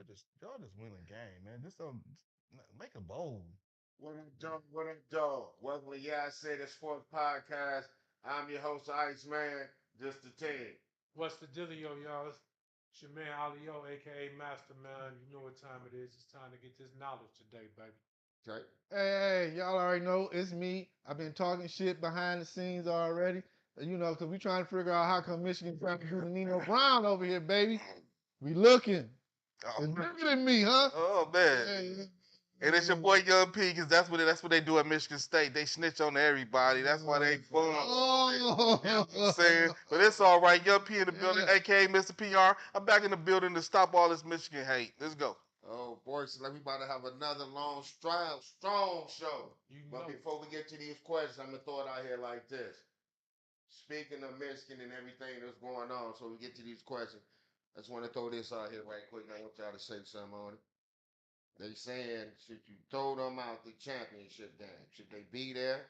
y'all just win a game, man. Just don't make a bowl. What up, Joe? What up, Joe? Welcome to Yeah, I Said It Sports Podcast. I'm your host, Iceman, just the team. What's the dealio, y'all? It's your man Alio, aka Mastermind. You know what time it is. It's time to get this knowledge today, baby. Okay. Hey, y'all already know it's me. I've been talking shit behind the scenes already. Because we trying to figure out how come Michigan trying to do the Nino Brown over here, baby. We looking. Oh, It's bigger than me, huh? oh man. Hey, And it's your boy Young P, because that's what they do at Michigan State. They snitch on everybody. That's why they fun. Oh, You know what I'm saying? But it's all right. Young P in the building, yeah. aka Mr. PR. I'm back in the building to stop all this Michigan hate. Let's go. Oh, boy, it's like we about to have another strong show. You But know. before we get to these questions, I'm going to throw it out here like this. Speaking of Michigan and everything that's going on, so we get to these questions, I just want to throw this out here right quick. I want y'all to say something on it. They saying, should you throw them out the championship game? Should they be there?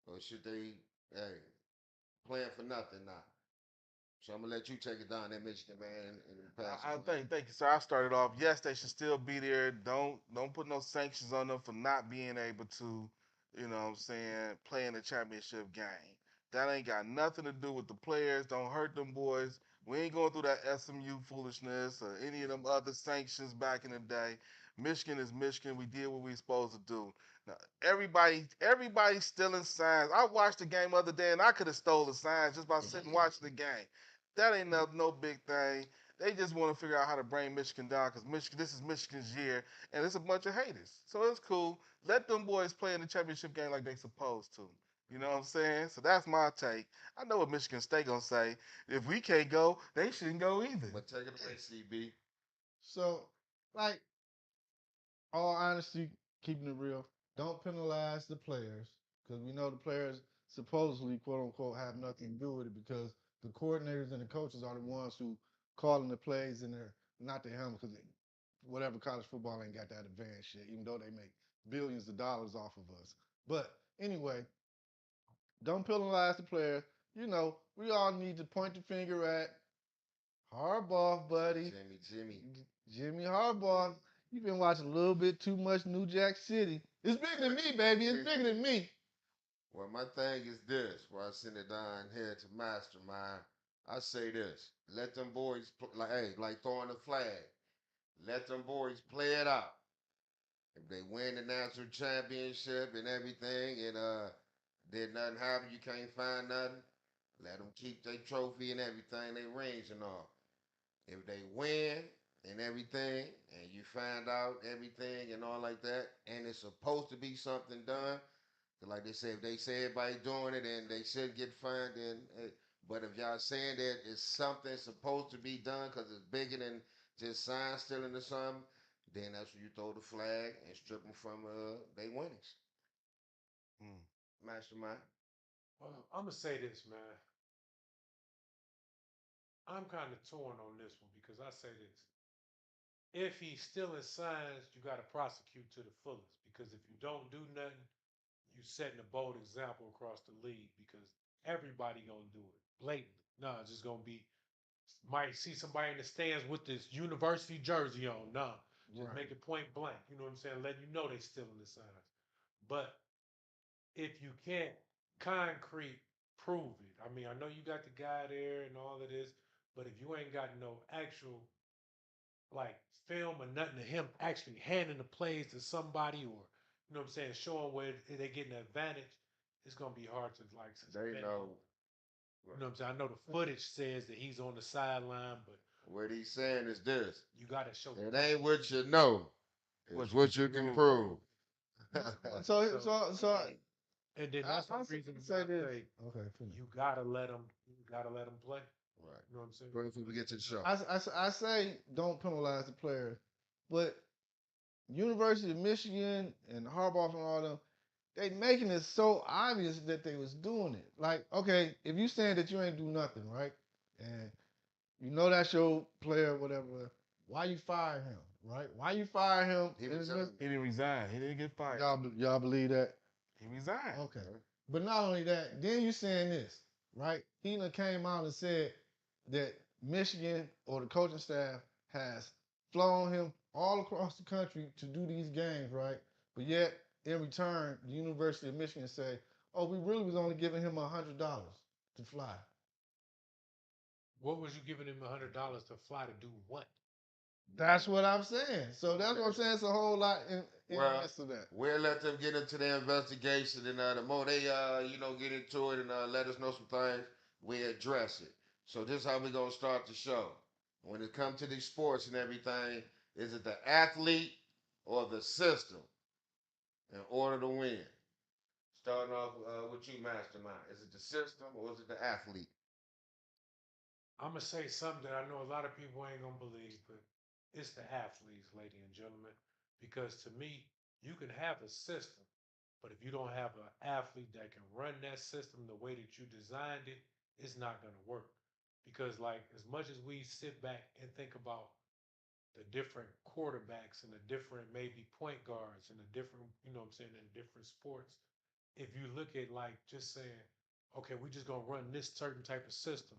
Or should they, hey, playing for nothing now? So I'm gonna let you take it down there, Michigan man, and pass it I on. thank you, sir. I started off. Yes, they should still be there. Don't put no sanctions on them for not being able to, what I'm saying, play in the championship game. That ain't got nothing to do with the players. Don't hurt them boys. We ain't going through that SMU foolishness or any of them other sanctions back in the day. Michigan is Michigan. We did what we supposed to do. Now everybody's stealing signs. I watched the game the other day and I could have stole the signs just by sitting watching the game. That ain't no big thing. They just want to figure out how to bring Michigan down because this is Michigan's year, and it's a bunch of haters. So it's cool. Let them boys play in the championship game like they supposed to. You know what I'm saying? So that's my take. I know what Michigan State gonna say. If we can't go, they shouldn't go either. But take it away, CB. So, like, all honesty, keeping it real, don't penalize the players because we know the players supposedly, quote unquote, have nothing to do with it because the coordinators and the coaches are the ones who calling the plays in their not their helmet because whatever college football ain't got that advanced shit, even though they make billions of dollars off of us. But anyway, don't penalize the players. We all need to point the finger at Harbaugh, buddy. Jimmy. Jimmy Harbaugh. You've been watching a little bit too much New Jack City. It's bigger than me, baby. It's bigger than me. Well, my thing is this. Before I send it down here to Mastermind, I say this. Let them boys, like throwing a flag. Let them boys play it out. If they win the national championship and everything, and did nothing happen, you can't find nothing. Let them keep their trophy and everything, they rings and all. If they win and everything, and you find out everything and all like that, and it's supposed to be something done, 'cause like they say, if they say everybody doing it and they should get fined, then. But if y'all saying that it's something supposed to be done because it's bigger than just sign stealing or something, then that's when you throw the flag and strip them from they winnings. Mm. Mastermind. Well, I'm gonna say this, man. I'm kind of torn on this one because I say this. If he's stealing signs, you got to prosecute to the fullest because if you don't do nothing, you setting a bold example across the league because everybody gonna do it blatantly. No, it's just gonna be might see somebody in the stands with this university jersey on. No, just Right. make it point blank. You know what I'm saying? Letting you know they stealing the signs. But if you can't concrete prove it, I mean, I know you got the guy there and all of this, but if you ain't got no actual like film or nothing of him actually handing the plays to somebody or you know what I'm saying, showing where they're getting an advantage, it's gonna be hard to like They suspend him. know. You know what I'm saying? I know the footage says that he's on the sideline, but What he's saying is this. you gotta show It the ain't proof. what you know. It's what you can prove. So and then that's the reason why say I this. say Okay, finish. you gotta let them play. Right. You know what I'm saying? Go ahead before we get to the show. I say don't penalize the players, but University of Michigan and Harbaugh and all them, they making it so obvious that they was doing it. Like, okay, if you saying that you ain't do nothing, right? And you know that's your player, whatever. Why you fire him, right? Why you fire him? He was He didn't resign. He didn't get fired. Y'all believe that? He resigned. Okay. But not only that, then you saying this, right? He came out and said that Michigan or the coaching staff has flown him all across the country to do these games, right? But yet, in return, the University of Michigan say, "Oh, we really was only giving him $100 to fly." What was you giving him $100 to fly to do what? That's what I'm saying. So that's what I'm saying. It's a whole lot in the Well, midst of that. we'll let them get into the investigation, and the more they, get into it and let us know some things, we address it. So this is how we gonna start the show. When it comes to these sports and everything, is it the athlete or the system in order to win? Starting off with you, Mastermind. Is it the system or is it the athlete? I'm gonna say something that I know a lot of people ain't gonna believe, but it's the athletes, ladies and gentlemen. Because to me, you can have a system, but if you don't have an athlete that can run that system the way that you designed it, it's not gonna work. Because like as much as we sit back and think about the different quarterbacks and the different maybe point guards and the different, you know what I'm saying, in different sports, if you look at like just saying, okay, we just gonna run this certain type of system.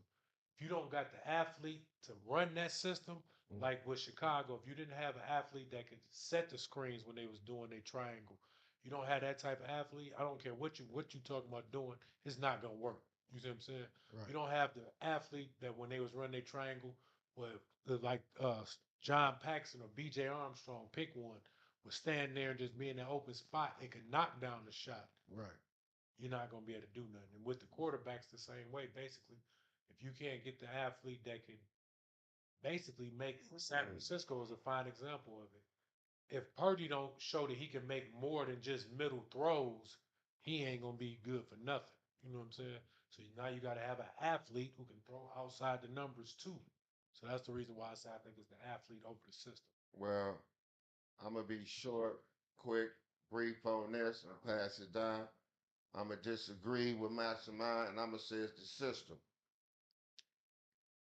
If you don't got the athlete to run that system, like with Chicago, if you didn't have an athlete that could set the screens when they was doing their triangle, you don't have that type of athlete. I don't care what you talking about doing, it's not gonna work. You see what I'm saying? Right. You don't have the athlete that when they was running their triangle, with like John Paxson or B.J. Armstrong, pick one, would stand there and just be in that open spot and could knock down the shot. Right. You're not going to be able to do nothing. And with the quarterbacks, the same way. Basically, if you can't get the athlete that can basically make San Francisco is a fine example of it. If Purdy don't show that he can make more than just middle throws, he ain't gonna be good for nothing. You know what I'm saying? So now you got to have an athlete who can throw outside the numbers too. So that's the reason why I say I think it's the athlete over the system. Well, I'm gonna be short, quick, brief on this, and pass it down. I'm gonna disagree with Mastermind, and I'm gonna say it's the system.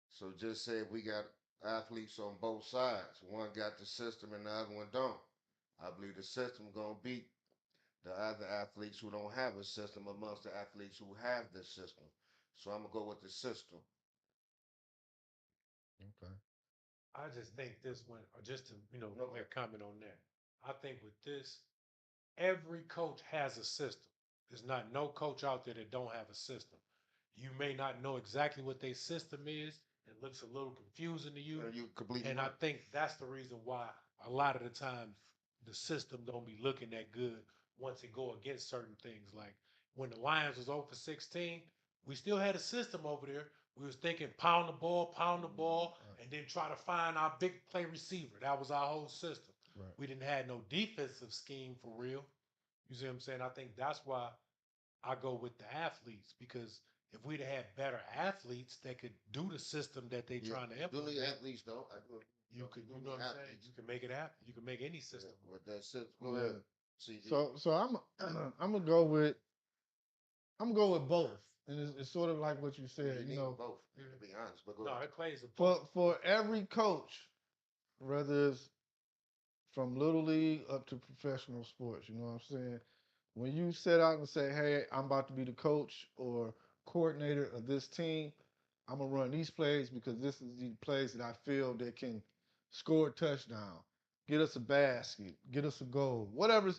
So just say we got athletes on both sides. One got the system and the other one don't. I believe the system gonna beat the other athletes who don't have a system amongst the athletes who have the system. So I'm gonna go with the system. Okay. I just think this one, or just to No, make a comment on that. I think with this, every coach has a system. There's not no coach out there that don't have a system. You may not know exactly what their system is. It looks a little confusing to you. you completely And I right. think that's the reason why a lot of the times the system don't be looking that good once it go against certain things. Like when the Lions was over 16, we still had a system over there. We was thinking pound the ball, Right. and then try to find our big play receiver. That was our whole system. Right. We didn't have no defensive scheme for real. You see what I'm saying? I think that's why I go with the athletes because if we'd have had better athletes that could do the system that they Yeah, trying to do need implement, athletes though. I do. you could, Do you know need what I'm saying? athletes. You can make it happen. You can make any Yeah, system work. but that's it. Go Yeah. ahead, CD. So I'm gonna go with both, and it's sort of like what you You said. You need them know, both, to be honest. But go No, ahead. it plays a both. for every coach, whether it's from little league up to professional sports, you know what I'm saying? When you set out and say, "Hey, I'm about to be the coach or coordinator of this team, I'm gonna run these plays because this is the plays that I feel that can score a touchdown, get us a basket, get us a goal, whatever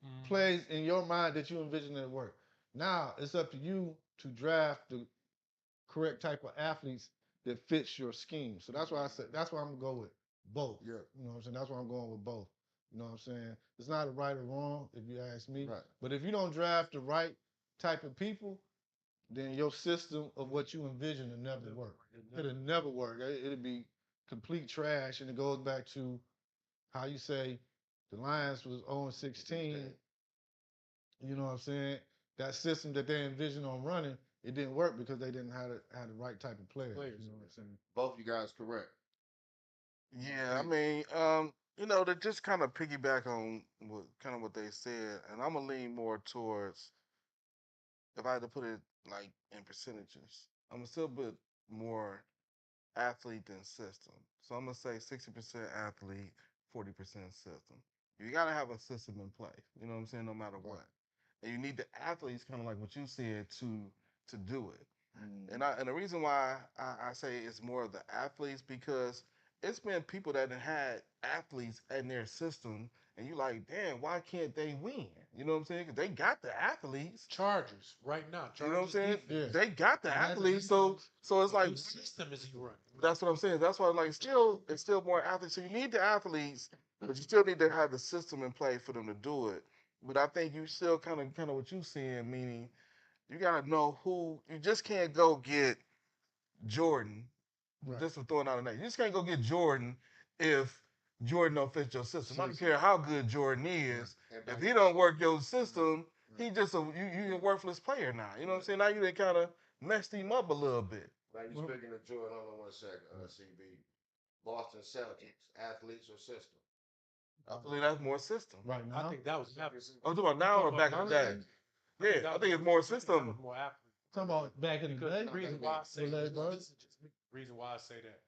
Mm-hmm. plays in your mind that you envision that work." Now it's up to you to draft the correct type of athletes that fits your scheme. So that's why I said that's why I'm gonna go with both. Yeah. You know what I'm saying? That's why I'm going with both. You know what I'm saying? It's not a right or wrong if you ask me. Right. But if you don't draft the right type of people, then your system of what you envision will never work. It'll never work. It'll be complete trash. And it goes back to how you say the Lions was 0-16. You know what I'm saying? That system that they envisioned on running, it didn't work because they didn't have the right type of players. Players. You know what I'm saying? Both you guys correct. Yeah, I mean, to just kind of piggyback on what they said, and I'm gonna lean more towards if I had to put it like in percentages, I'm gonna still put more athlete than system. So I'm gonna say 60% athlete, 40% system. You gotta have a system in place. You know what I'm saying? No matter Right. what, and you need the athletes, kind of like what you said, to do it. Mm. And the reason why I say it's more of the athletes because it's been people that have had athletes in their system, and you like, damn, why can't they win? You know what I'm saying? 'Cause they got the athletes. Chargers right now. You know what I'm Chargers saying? defense. They got the They got the athletes, so it's What like new system is he running? that's what I'm saying. That's why like still it's still more athletes. So you need the athletes, but you still need to have the system in play for them to do it. But I think you still kind of what you saying, meaning you gotta know who. You just can't go get Jordan. Right. Just for throwing out a name, you just can't go get Jordan if Jordan don't fit your system. I don't System. care how good Jordan is. And If back he to don't work your system, right. he just you a worthless player now. You know what I'm saying? Now you done kind of messed him up a little bit. Like you Well, speaking of Jordan, hold on one second, CB. Boston Celtics, athletes or system? I believe that's more system. right I now. think that was I'm talking about now or back in the day. Yeah, I think it's more That system. was more athlete. Talking about back in the Because day. the reason why I say Was that Bird? this is just me. Reason why I say that.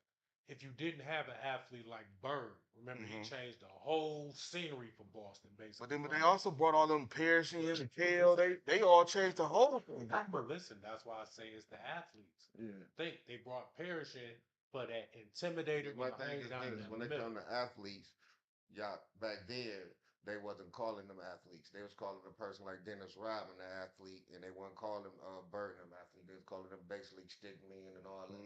If you didn't have an athlete like Bird, remember he Mhm. changed the whole scenery for Boston, But basically. then they also brought all them Parrish and Kale. They all changed the whole thing. But listen, that's why I say it's the athletes. Yeah. Think they brought Parrish in for that intimidator My with the thing hold is down in this: the when it middle. come to athletes, y'all back then they wasn't calling them athletes. They was calling a person like Dennis Rodman an athlete, and they wasn't calling Burton an athlete. They was calling them basically stick men and all that.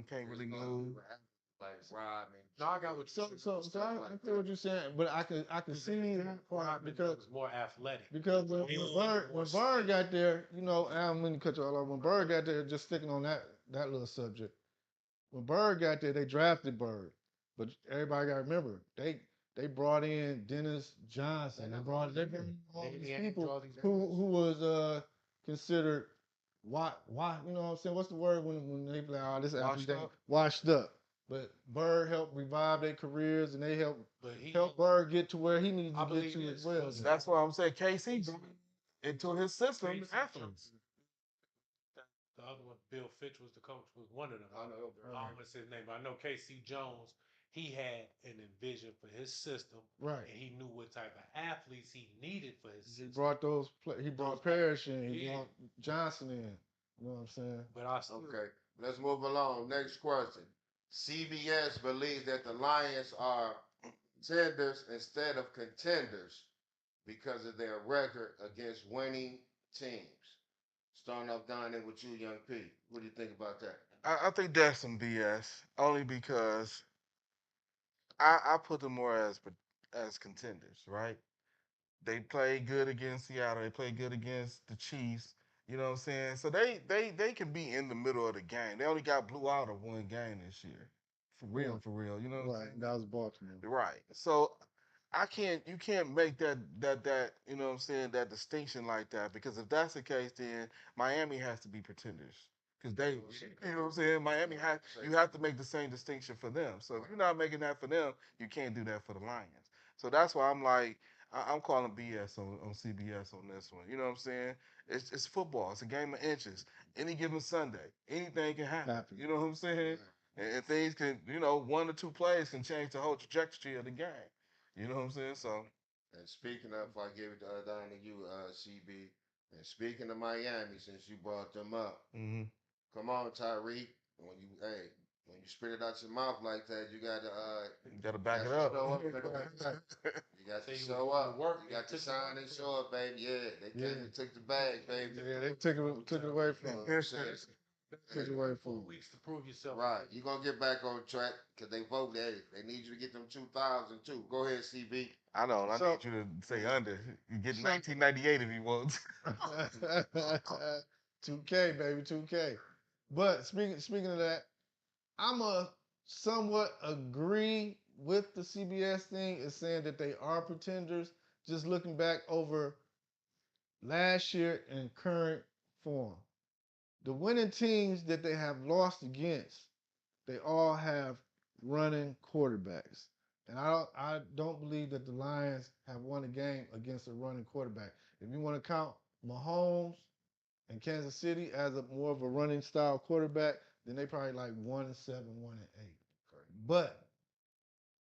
Can't They was really calling move. people athletes like Rodman. No, I got what you I feel what you're saying, but I could see that part Rodman because was more athletic. when Bird got there, you know, I don't mean to cut you all off. When Bird got there, just sticking on that little subject. When Bird got there, they drafted Bird, but everybody got to remember they brought in Dennis Johnson. They brought in all these people who was considered why you know what I'm saying? What's the word when they be like, oh, this athlete washed up. But Bird helped revive their careers and they helped Bird get to where he needed to get to as well. That's why I'm saying KC into his system athletes. The other one, Bill Fitch was the coach, was one of them. I know. I don't want to say his name, but I know KC Jones. He had an envision for his system, Right. and he knew what type of athletes he needed for his He system. brought he brought Parrish in, he brought Johnson in. You know what I'm saying? But I still, Okay, let's move along. Next question. CBS believes that the Lions are contenders instead of contenders because of their record against winning teams. Starting off down there with you, Young P. What do you think about that? I think that's some BS. Only because I put them more as contenders, right? They played good against Seattle. They played good against the Chiefs. You know what I'm saying? So they can be in the middle of the game. They only got blew out of one game this year. For real. You know what I'm Right. saying? That was Baltimore. Right. So you can't make that you know what I'm saying, that distinction like that, because if that's the case then Miami has to be pretenders. Because they, you know what I'm saying, Miami has, you have to make the same distinction for them. So if you're not making that for them, you can't do that for the Lions. So that's why I'm like, I'm calling BS on CBS on this one. You know what I'm saying? It's football. It's a game of inches. Any given Sunday, anything can happen. You know what I'm saying? And things can, you know, one or two plays can change the whole trajectory of the game. You know what I'm saying? So, And speaking of, I give it down to you, CB. And speaking of Miami, since you brought them up, come on, Tyreek. When you spit it out your mouth like that, you you got to back it up. show up. You got to show up. You got to shine and show up, baby. Yeah, they came and took the bag, baby. Yeah, they took it away from him. Took it away from 4 him. weeks to prove yourself. Right, you're gonna get back on track because they voted. Hey, they need you to get them 2000 too. Go ahead, CB. I know. I need you to say under. You get 1998 if you want. 2K, baby, 2K. But speaking of that, I'm a somewhat agree with the CBS thing is saying that they are pretenders. Just looking back over last year in current form, the winning teams that they have lost against, they all have running quarterbacks. And I don't believe that the Lions have won a game against a running quarterback. If you want to count Mahomes and Kansas City as a more of a running style quarterback, then they probably like 1-7, 1-8. But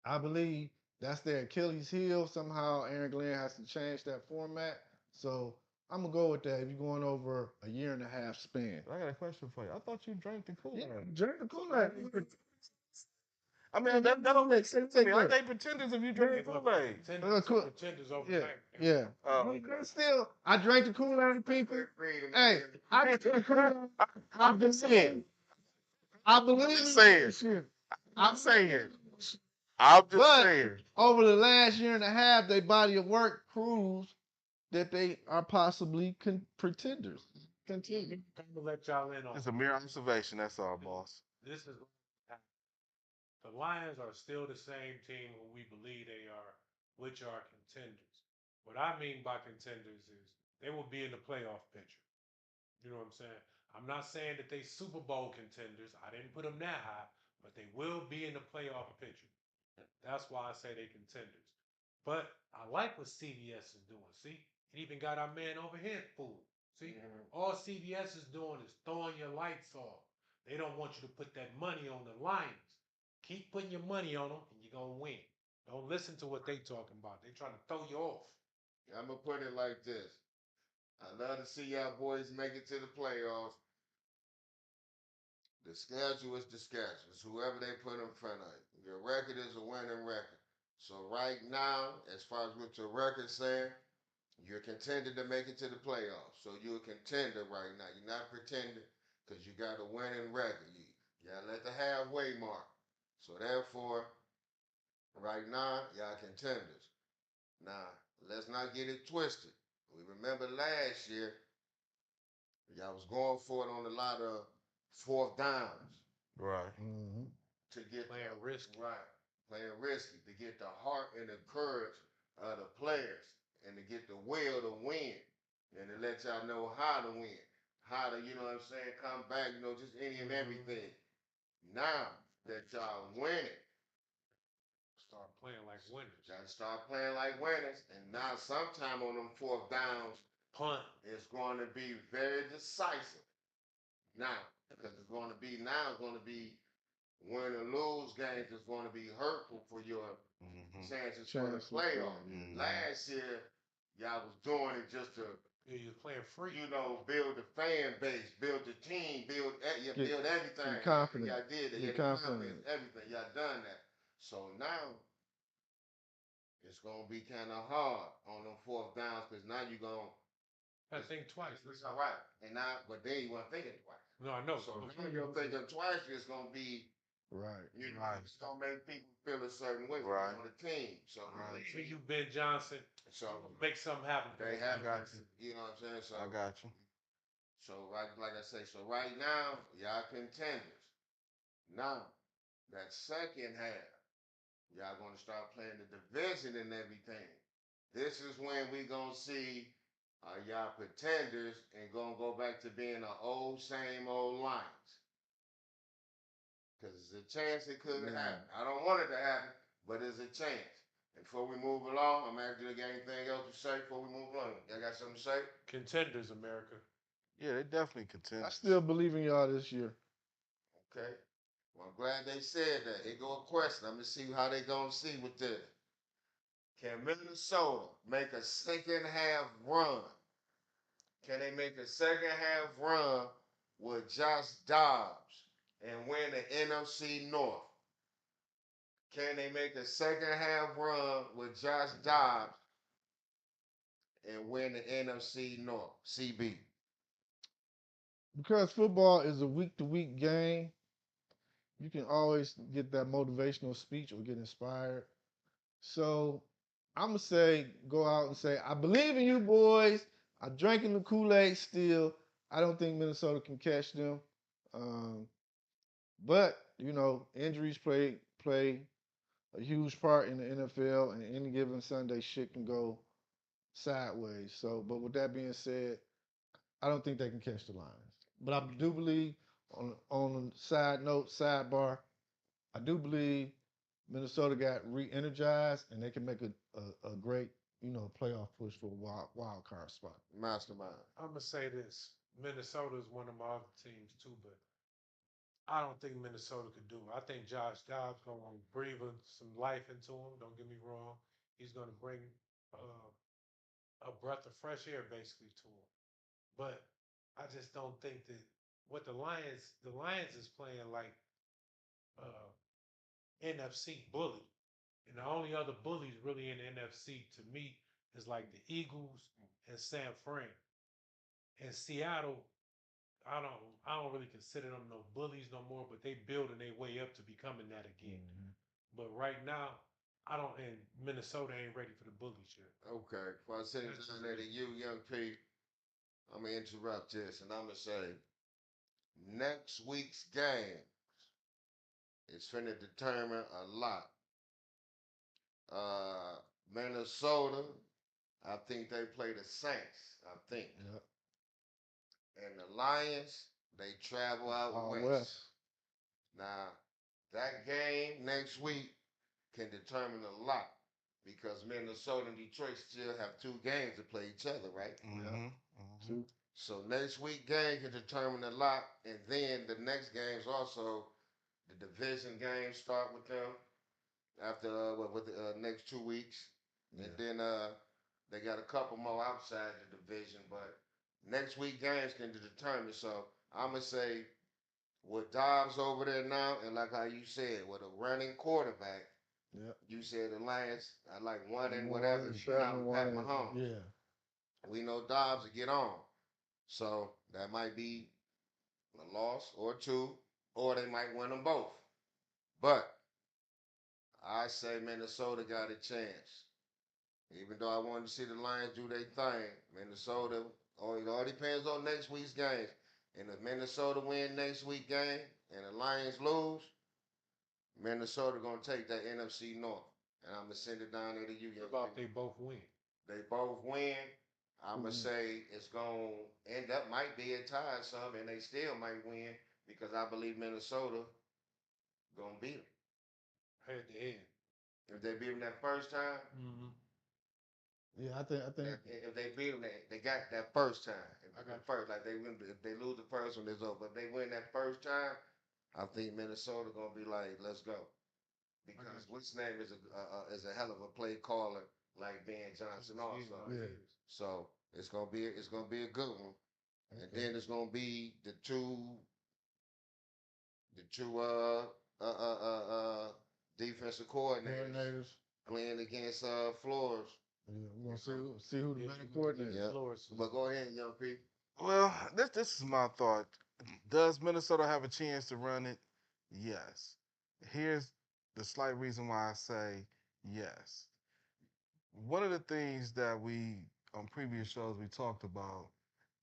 I believe that's their Achilles heel. Somehow Aaron Glenn has to change that format. So I'm gonna go with that. If you're going over a year and a half span, I got a question for you. I thought you drank the Kool-Aid. drink the Kool-Aid. I mean, that don't make sense to me. Are they pretenders if you drink Look, Kool-Aid? contenders over Yeah, nightmares. yeah. But still, I drank the Kool-Aid, people. Hey, I drank the Kool-Aid. I'm just saying. I believe just in saying. this shit. I'm saying. I'm just But saying. over the last year and a half, their body of work proves that they are possibly pretenders. Contenders. I'm gonna let y'all in on It's a mere observation. That's all, boss. this. Is the Lions are still the same team who we believe they are, which are contenders. What I mean by contenders is they will be in the playoff picture. You know what I'm saying? I'm not saying that they Super Bowl contenders. I didn't put them that high, but they will be in the playoff picture. That's why I say they contenders. But I like what CBS is doing. See, it even got our man over here fooled. See, all CBS is doing is throwing your lights off. They don't want you to put that money on the Lions. Keep putting your money on them, and you're gonna win. Don't listen to what they talking about. They trying to throw you off. I'm gonna put it like this. I love to see y'all boys make it to the playoffs. The schedule is the schedule. It's whoever they put in front of you. Your record is a winning record. So right now, as far as what your record's saying, you're contended to make it to the playoffs. So you're a contender right now. You're not pretending because you got a winning record. You gotta let the halfway mark. So therefore, right now, y'all contenders. Now, let's not get it twisted. We remember last year, y'all was going for it on a lot of fourth downs Right. to get Playing risky. right, playing risky to get the heart and the courage of the players and to get the will to win and to let y'all know how to win, how to, you know what I'm saying, come back, you know, just any and everything. Now that y'all winning, Start playing like winners. y'all start playing like winners, and now sometime on them fourth downs, Punt. it's going to be very decisive. Now, because it's going to be now, it's going to be win or lose games is going to be hurtful for your chances for the playoff. Last year, y'all was doing it just to You're playing free. you know build the fan base, build the team, build everything. Get confident. Y'all did it. Get Yeah, the confident. confidence, everything. Y'all done that. So now it's gonna be kind of hard on them fourth downs because now you're gonna I think twice. it's all right. And now, but then you weren't thinking twice. No, I know. So now you're thinking twice. It's gonna be Right. you know, Right. it's gonna make people feel a certain way Right. on the team. So Right. For you, Ben Johnson, so make something happen. they have got you. you know what I'm saying? So I got you. so right like I say, so right now, y'all contenders. Now, that second half, y'all gonna start playing the division and everything. This is when we gonna see y'all pretenders and gonna go back to being the old same old Lions. Because there's a chance it could happen. I don't want it to happen, but there's a chance. And before we move along, I'm asking you to get anything else to say before we move along. Y'all got something to say? Contenders, America. Yeah, they definitely contend. I still believe in y'all this year. Okay. Well, I'm glad they said that. Here go a question. I'm gonna see how they gonna see with this. Can Minnesota make a second half run? Can they make a second half run with Josh Dobbs and win the NFC North? Can they make a second half run with Josh Dobbs and win the NFC North? CB. Because football is a week to week game, you can always get that motivational speech or get inspired. So I'm gonna say, go out and say, I believe in you boys. I'm drinking the Kool-Aid still. I don't think Minnesota can catch them. Um, but you know, injuries play a huge part in the NFL, and any given Sunday, shit can go sideways. So, but with that being said, I don't think they can catch the Lions. But I do believe, on a side note, sidebar, I do believe Minnesota got re-energized and they can make a great, playoff push for a wild card spot. Mastermind. I'm gonna say this: Minnesota is one of my other teams too, but I don't think Minnesota could do it. I think Josh Dobbs gonna breathe some life into him. Don't get me wrong; he's gonna bring a breath of fresh air basically to him. But I just don't think that what the Lions is playing like uh, NFC bully. And the only other bullies really in the NFC to me is like the Eagles and San Fran. And Seattle, I don't really consider them no bullies no more, but they building their way up to becoming that again. Mhm. But right now, I don't and Minnesota ain't ready for the bullies yet. Okay. Before I send it That's down just there me. to you, young P, I'm gonna interrupt this and I'm gonna say next week's game is finna determine a lot. Uh, Minnesota, I think they play the Saints. I think, Yep. and the Lions, they travel out Out west. west. Now, that game next week can determine a lot because Minnesota and Detroit still have 2 games to play each other, right? Yep. Mm-hmm. Two. So next week game can determine a lot, and then the next games also the division games start with them after with the next 2 weeks, and Yeah. then they got a couple more outside the division, but next week games can determine. So I'm gonna say with Dobbs over there now, and like how you said, with a running quarterback, Yep. you said the Lions are like one and whatever, One shut out seven, Pat one. Mahomes. Yeah. We know Dobbs will get on. So that might be a loss or two, or they might win them both. But I say Minnesota got a chance. Even though I wanted to see the Lions do their thing, Minnesota, it all depends on next week's games. And if Minnesota win next week game and the Lions lose, Minnesota gonna take that NFC North. And I'm gonna send it down there to you. What about they both win? They both win. I'm gonna Mhm. say it's gonna end up might be a tie some, and they still might win because I believe Minnesota gonna beat them. Head to head. If they beat them that first time, Mm-hmm. Yeah, I think if they beat them, they got that first time. If I the got first, like they win, if they lose the first one, it's over. If they win that first time, I think Minnesota gonna be like, let's go, I because got you. what's name is a hell of a play caller like Ben Johnson also. Yeah. So it's gonna be a good one. And okay. then it's gonna be the two defensive coordinators Coordinators. playing against Flores. Yeah, we're gonna You know? see who the Yeah, better you gonna get coordinator. Yeah. Flores. But go ahead, young P. Well, this is my thought. Does Minnesota have a chance to run it? Yes. Here's the slight reason why I say yes. One of the things that we on previous shows we talked about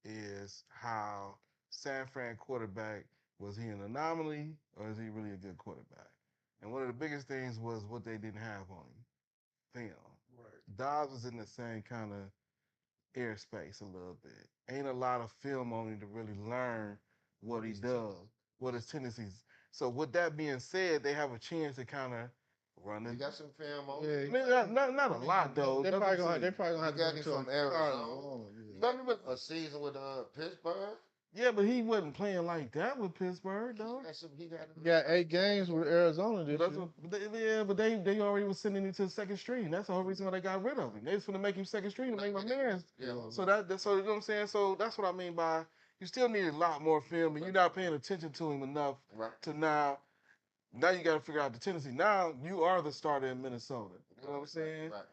is how San Fran quarterback, was he an anomaly or is he really a good quarterback? And one of the biggest things was what they didn't have on him, film. Right. Dobbs was in the same kind of airspace a little bit. Ain't a lot of film on him to really learn what he his does, what his tendencies. So with that being said, they have a chance to kind of run You it. got some film on. Yeah. I mean, not a lot though. They That's what probably I'm gonna they saying. probably gonna You have to got go him to a from Cardinal. Arizona. Oh, You yeah. got him with a season with Pittsburgh. Yeah, but he wasn't playing like that with Pittsburgh, though. He got He got 8 games with Arizona But this that's year. yeah, but they already was sending him to the second string. That's the whole reason why they got rid of him. They was gonna make him second string to make my man. Yeah. So so you know what I'm saying. So that's what I mean by you still need a lot more film, and you're not paying attention to him enough Right. to now you got to figure out the tendency. Now you are the starter in Minnesota. You know what I'm saying? Right.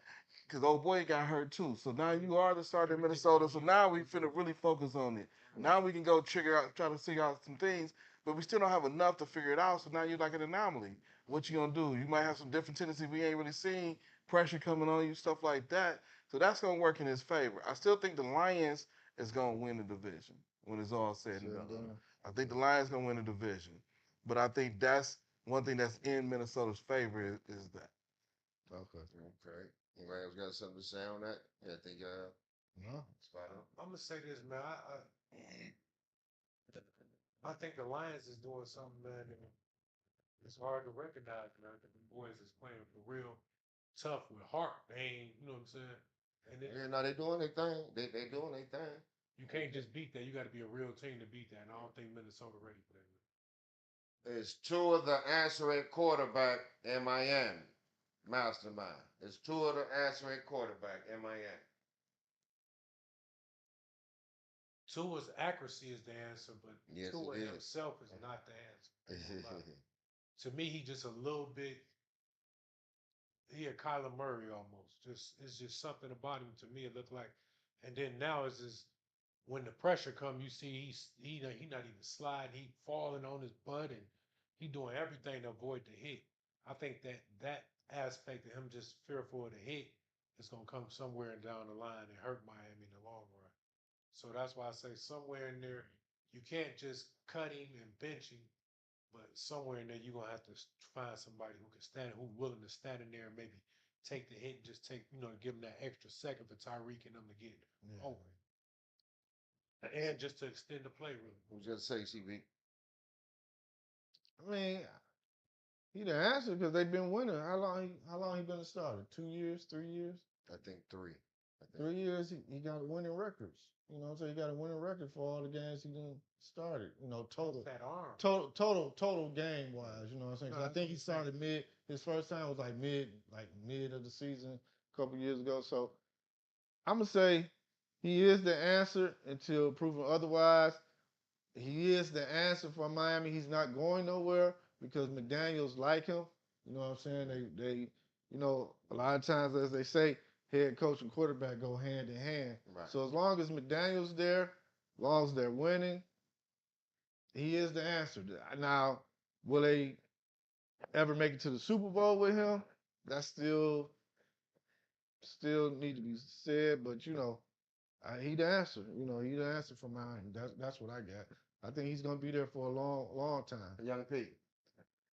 Because old boy got hurt too. So now you are the starter in Minnesota. So now we finna really focus on it. Now we can go try to figure out some things, but we still don't have enough to figure it out. So now you're like an anomaly. What you gonna do? You might have some different tendencies we ain't really seen, pressure coming on you, stuff like that. So that's gonna work in his favor. I still think the Lions is gonna win the division when it's all said and done. I think the Lions gonna win the division, but I think that's one thing that's in Minnesota's favor is that. Okay. Okay. Anybody else got something to say on that? Yeah, I think No. spot on. I'm gonna say this, man. I think the Lions is doing something, man. And it's hard to recognize, man. I think the boys is playing for real tough with heart. They ain't, you know what I'm saying? And then Yeah, no, they doing their thing. They doing their thing. you can't just beat that. You got to be a real team to beat that. And I don't think Minnesota ready for that. Is two of the answering quarterback in Miami. Mastermind. It's two of the answering quarterback in Miami. Tua's accuracy is the answer, but Yes, Tua it is. himself is not the answer. To me, he just a little bit he a Kyler Murray almost. Just it's just something about him to me. It looked like, and then now it's just when the pressure come, you see he not even sliding. He falling on his butt and he doing everything to avoid the hit. I think that aspect of him just fearful of the hit is gonna come somewhere down the line and hurt Miami in the long run. So that's why I say somewhere in there, you can't just cut him and bench him, but somewhere in there you're gonna have to find somebody who can stand, who's willing to stand in there and maybe take the hit and just take, give him that extra second for Tyreek and them to get Yeah. over and just to extend the play really. Who's gonna say CB? I mean, he the answer because they've been winning. How long he been a starter? 2 years, 3 years? I think three. I think 3 years he got winning records. You know what I'm saying? He got a winning record for all the games he done started. Total. That arm. Total game wise, you know what I'm saying? No, 'Cause I that's think what he I'm saying. started mid. His first time was like mid of the season a couple years ago. So I'm gonna say he is the answer until proven otherwise. He is the answer for Miami. He's not going nowhere because McDaniels like him. You know what I'm saying? A lot of times, as they say, head coach and quarterback go hand in hand. right. So as long as McDaniels there, as long as they're winning, he is the answer. Now, will they ever make it to the Super Bowl with him? That's still need to be said. But he the answer. He the answer for mine. That's what I got. I think he's gonna be there for a long time. Young P.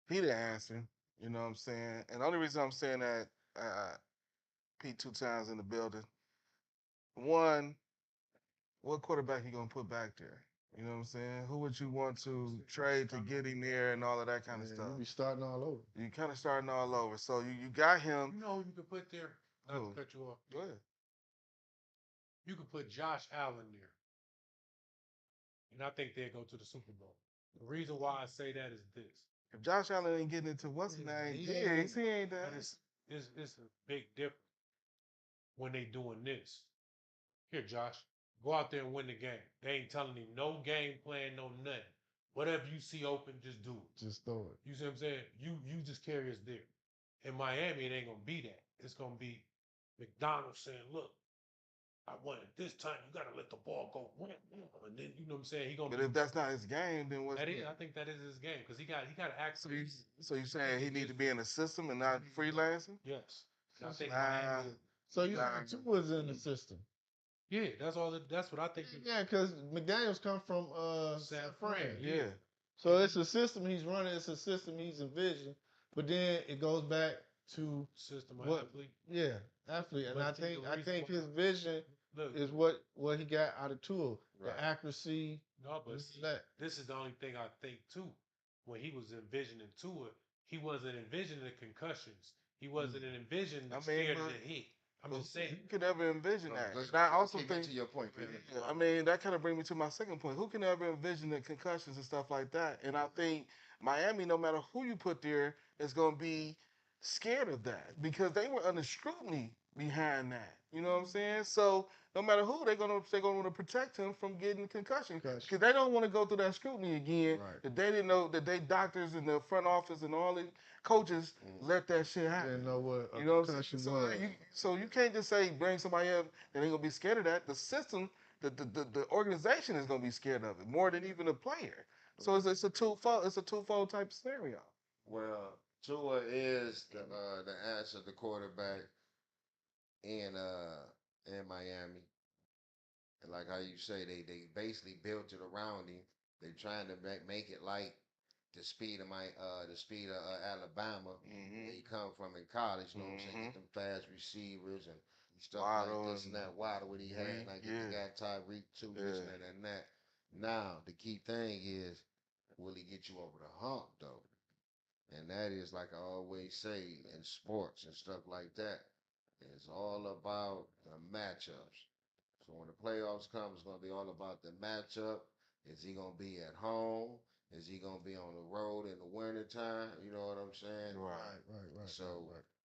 He the answer. You know what I'm saying? And the only reason I'm saying that, Pete 2 times in the building. One, what quarterback you gonna put back there? You know what I'm saying? Who would you want to trade to get him there and all of that kind of Yeah, stuff? you be starting all over. You kind of starting all over. So you got him. You know who you could put there? Not Who? to cut you off. Go ahead. You could put Josh Allen there. And I think they'll go to the Super Bowl. The reason why I say that is this. If Josh Allen ain't getting into what's his name, He Diggs, he ain't But that. it's a big difference when they doing this. Here, Josh, go out there and win the game. They ain't telling him no game plan, no nothing. Whatever you see open, just do it. Just throw it. You see what I'm saying? You just carry us there. In Miami, it ain't gonna be that. It's gonna be McDonald saying, "Look, I won it this time. You gotta let the ball go." And then you know what I'm saying? He gonna But be if that's not his game, then what's that is. I think that is his game because he got to act. so you saying he need to be in the system and not freelancing? Yes. I think Nah, Miami. So you Nah. think Tua's in the system? Yeah, that's all. That's what I think. Yeah, because McDaniels come from San San Fran. Fran. yeah. So it's a system he's running. It's a system he's envisioned. But then it goes back to System of what? athlete. Yeah, athlete. And But I see, think the I reason think why- his vision Look, is what he got out of Tua. Right. The accuracy. no, but this, see, that. this is the only thing I think too. When he was envisioning Tua, he wasn't envisioning the concussions. He wasn't envisioning I mean, scared of but- the hit. I'm But just saying. who could ever envision that? Let's And I also keep it think to your point, P. I mean, that kind of brings me to my second point. Who can ever envision the concussions and stuff like that? And I think Miami, no matter who you put there, is going to be scared of that because they were under scrutiny behind that. You know what I'm saying? So no matter who, they're gonna want to protect him from getting concussion because they don't want to go through that scrutiny again. Right. That they didn't know that they doctors in the front office and all the coaches let that shit happen. Didn't know what a You know what I'm concussion saying? was. So you can't just say bring somebody up that ain't gonna be scared of that. The system, the organization is gonna be scared of it more than even the player. So it's a twofold type of scenario. Well, Tua is the answer, the quarterback in Miami. And like how you say, they basically built it around him. They trying to make it like the speed of Alabama. Where he come from in college. You know what I'm saying? Get them fast receivers and stuff Waddle like this and that. Waddle what he had, like get the guy Tyreek too, this and that and that. Now the key thing is, will he get you over the hump though? And that is like I always say in sports and stuff like that. It's all about the matchups. So when the playoffs come, it's gonna be all about the matchup. Is he gonna be at home? Is he gonna be on the road in the winter time? You know what I'm saying? Right. So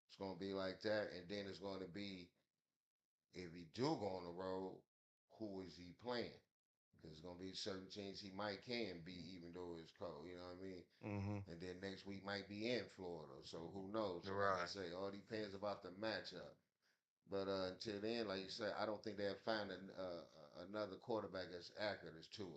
it's gonna be like that, and then it's gonna be if he do go on the road, who is he playing? Because it's gonna be certain teams he might can beat, even though it's cold. You know what I mean? Mm-hmm. And then next week might be in Florida, so who knows? So like I Right. say, all depends about the matchup. But until then, like you said, I don't think they'll find another quarterback as accurate as Tua.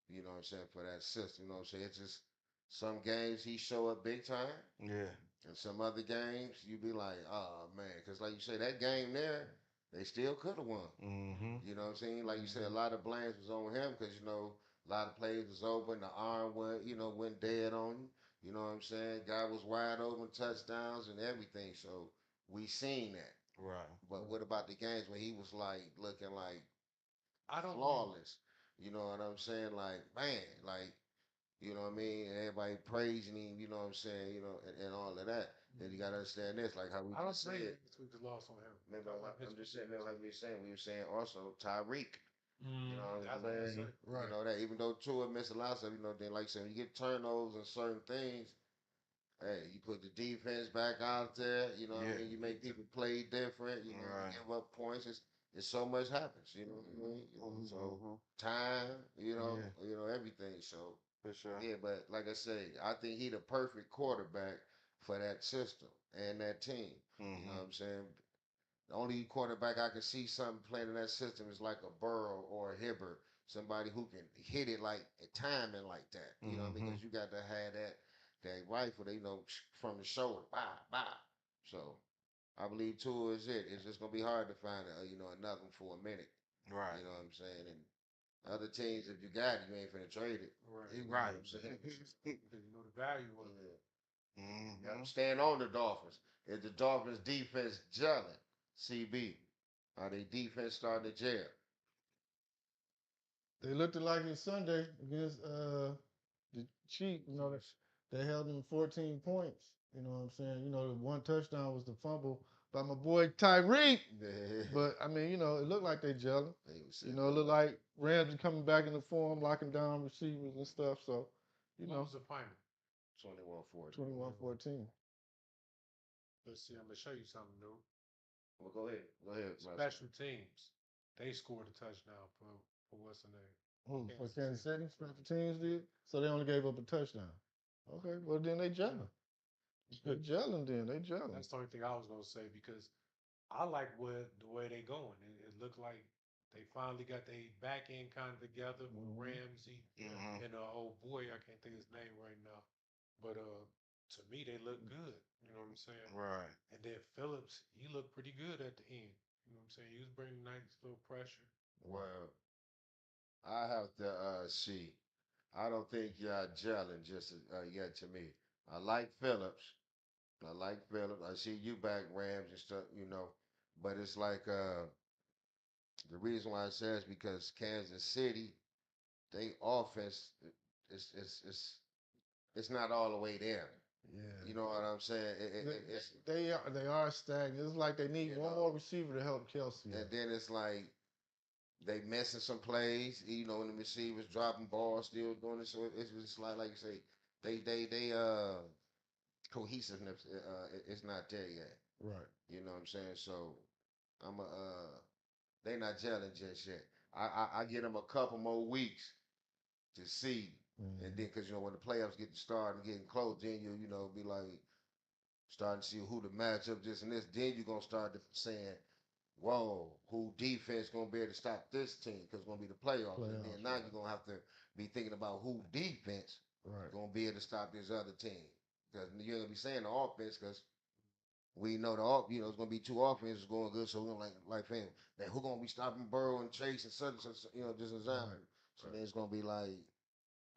You know what I'm saying, for that system. You know what I'm saying? It's just some games he show up big time, Yeah. and some other games you be like, oh man, because like you say, that game there, they still could have won. Mm-hmm. You know what I'm saying? Like you said, a lot of blames was on him because a lot of plays was open, the arm went dead on you. You know what I'm saying? Guy was wide open, touchdowns and everything. So we seen that. Right. But what about the games when he was like looking like I don't think flawless? You know what I'm saying? Like man, like you know what I mean? And everybody praising him, you know what I'm saying? And all of that. Then you gotta understand this, like how we I don't just think said. Pittsburgh just lost on him. Remember, I like I'm just Pittsburgh. saying, remember like we were saying, also Tyreek. You know what That's I'm what I saying? say. You Right. know that even though Tua missed a lot of stuff, then like I said, when you get turnovers and certain things, hey, you put the defense back out there. You know what I Yeah. mean? You make people play different. You Right. give up points. It's so much happens. You know what I mean? So Mm-hmm. time. Yeah. Everything. So For sure. yeah, but like I say, I think he the perfect quarterback for that system and that team. You know Mm-hmm. what I'm saying? The only quarterback I can see something playing in that system is like a Burrow or a Hibbert, somebody who can hit it like at timing like that. You know what I mean? Mm-hmm. Because you got to have that rifle, from the shoulder, bah bah. So I believe Tua is it. It's just gonna be hard to find another one for a minute. Right. You know what I'm saying? And other teams, if you got it, you ain't finna trade it. Right. You know Right. what I'm saying? Because you know the value of it. Yeah. Mm-hmm. Yep. Stand on the Dolphins. Is the Dolphins defense gelling? CB. Are they defense starting to gel? They looked like it Sunday against the Chiefs. They held them 14 points. You know what I'm saying? The one touchdown was the fumble by my boy Tyreek. But I mean, it looked like they gelling. They was It sitting there looked like like Ramsey coming back in the form, locking down receivers and stuff. So, What was the final? 21-40. 21-14. Let's see. I'm gonna show you something new. Well, go ahead. Go ahead, Master. Special teams. They scored a touchdown for what's the name? Who for Kansas Kansas City. City? Special teams did. So they only gave up a touchdown. Okay, well then they gelling. They gelling then. They gelling. That's the only thing I was gonna say because I like the way they going. It looked like they finally got their back end kind of together with Ramsey Mm-hmm. and old boy, I can't think of his name right now. But to me they look good. You know what I'm saying? Right. And then Phillips, he looked pretty good at the end. You know what I'm saying? He was bringing nice little pressure. Well, I have to see. I don't think y'all gelling just yet to me. I like Phillips. I like Phillips. I see you back Rams and stuff. But it's like the reason why I say is because Kansas City, they offense it's not all the way there. You Yeah. know what I'm saying? It's They are stagnant. It's like they need you one know, more receiver to help Kelsey and out. then it's like they missing some plays. When the receivers dropping balls, still doing it. So it's just like you say, they cohesiveness it's not there yet. Right. You know what I'm saying? So I'm a they not gelling just yet. I get them a couple more weeks to see, and then Mhm. because when the playoffs get to start and getting close, then you be like starting to see who the matchup this and this. Then you're gonna start saying, "Whoa, who defense gonna be able to stop this team?" Because it's gonna be the playoffs, and then Playoffs, now right. you're gonna have to be thinking about who defense Right. gonna be able to stop this other team. Because you're gonna be saying the offense because we know it's gonna be two offenses going good. So we're gonna like fam, that who gonna be stopping Burrow and Chase and such, just an example. Right. So then it's gonna be like,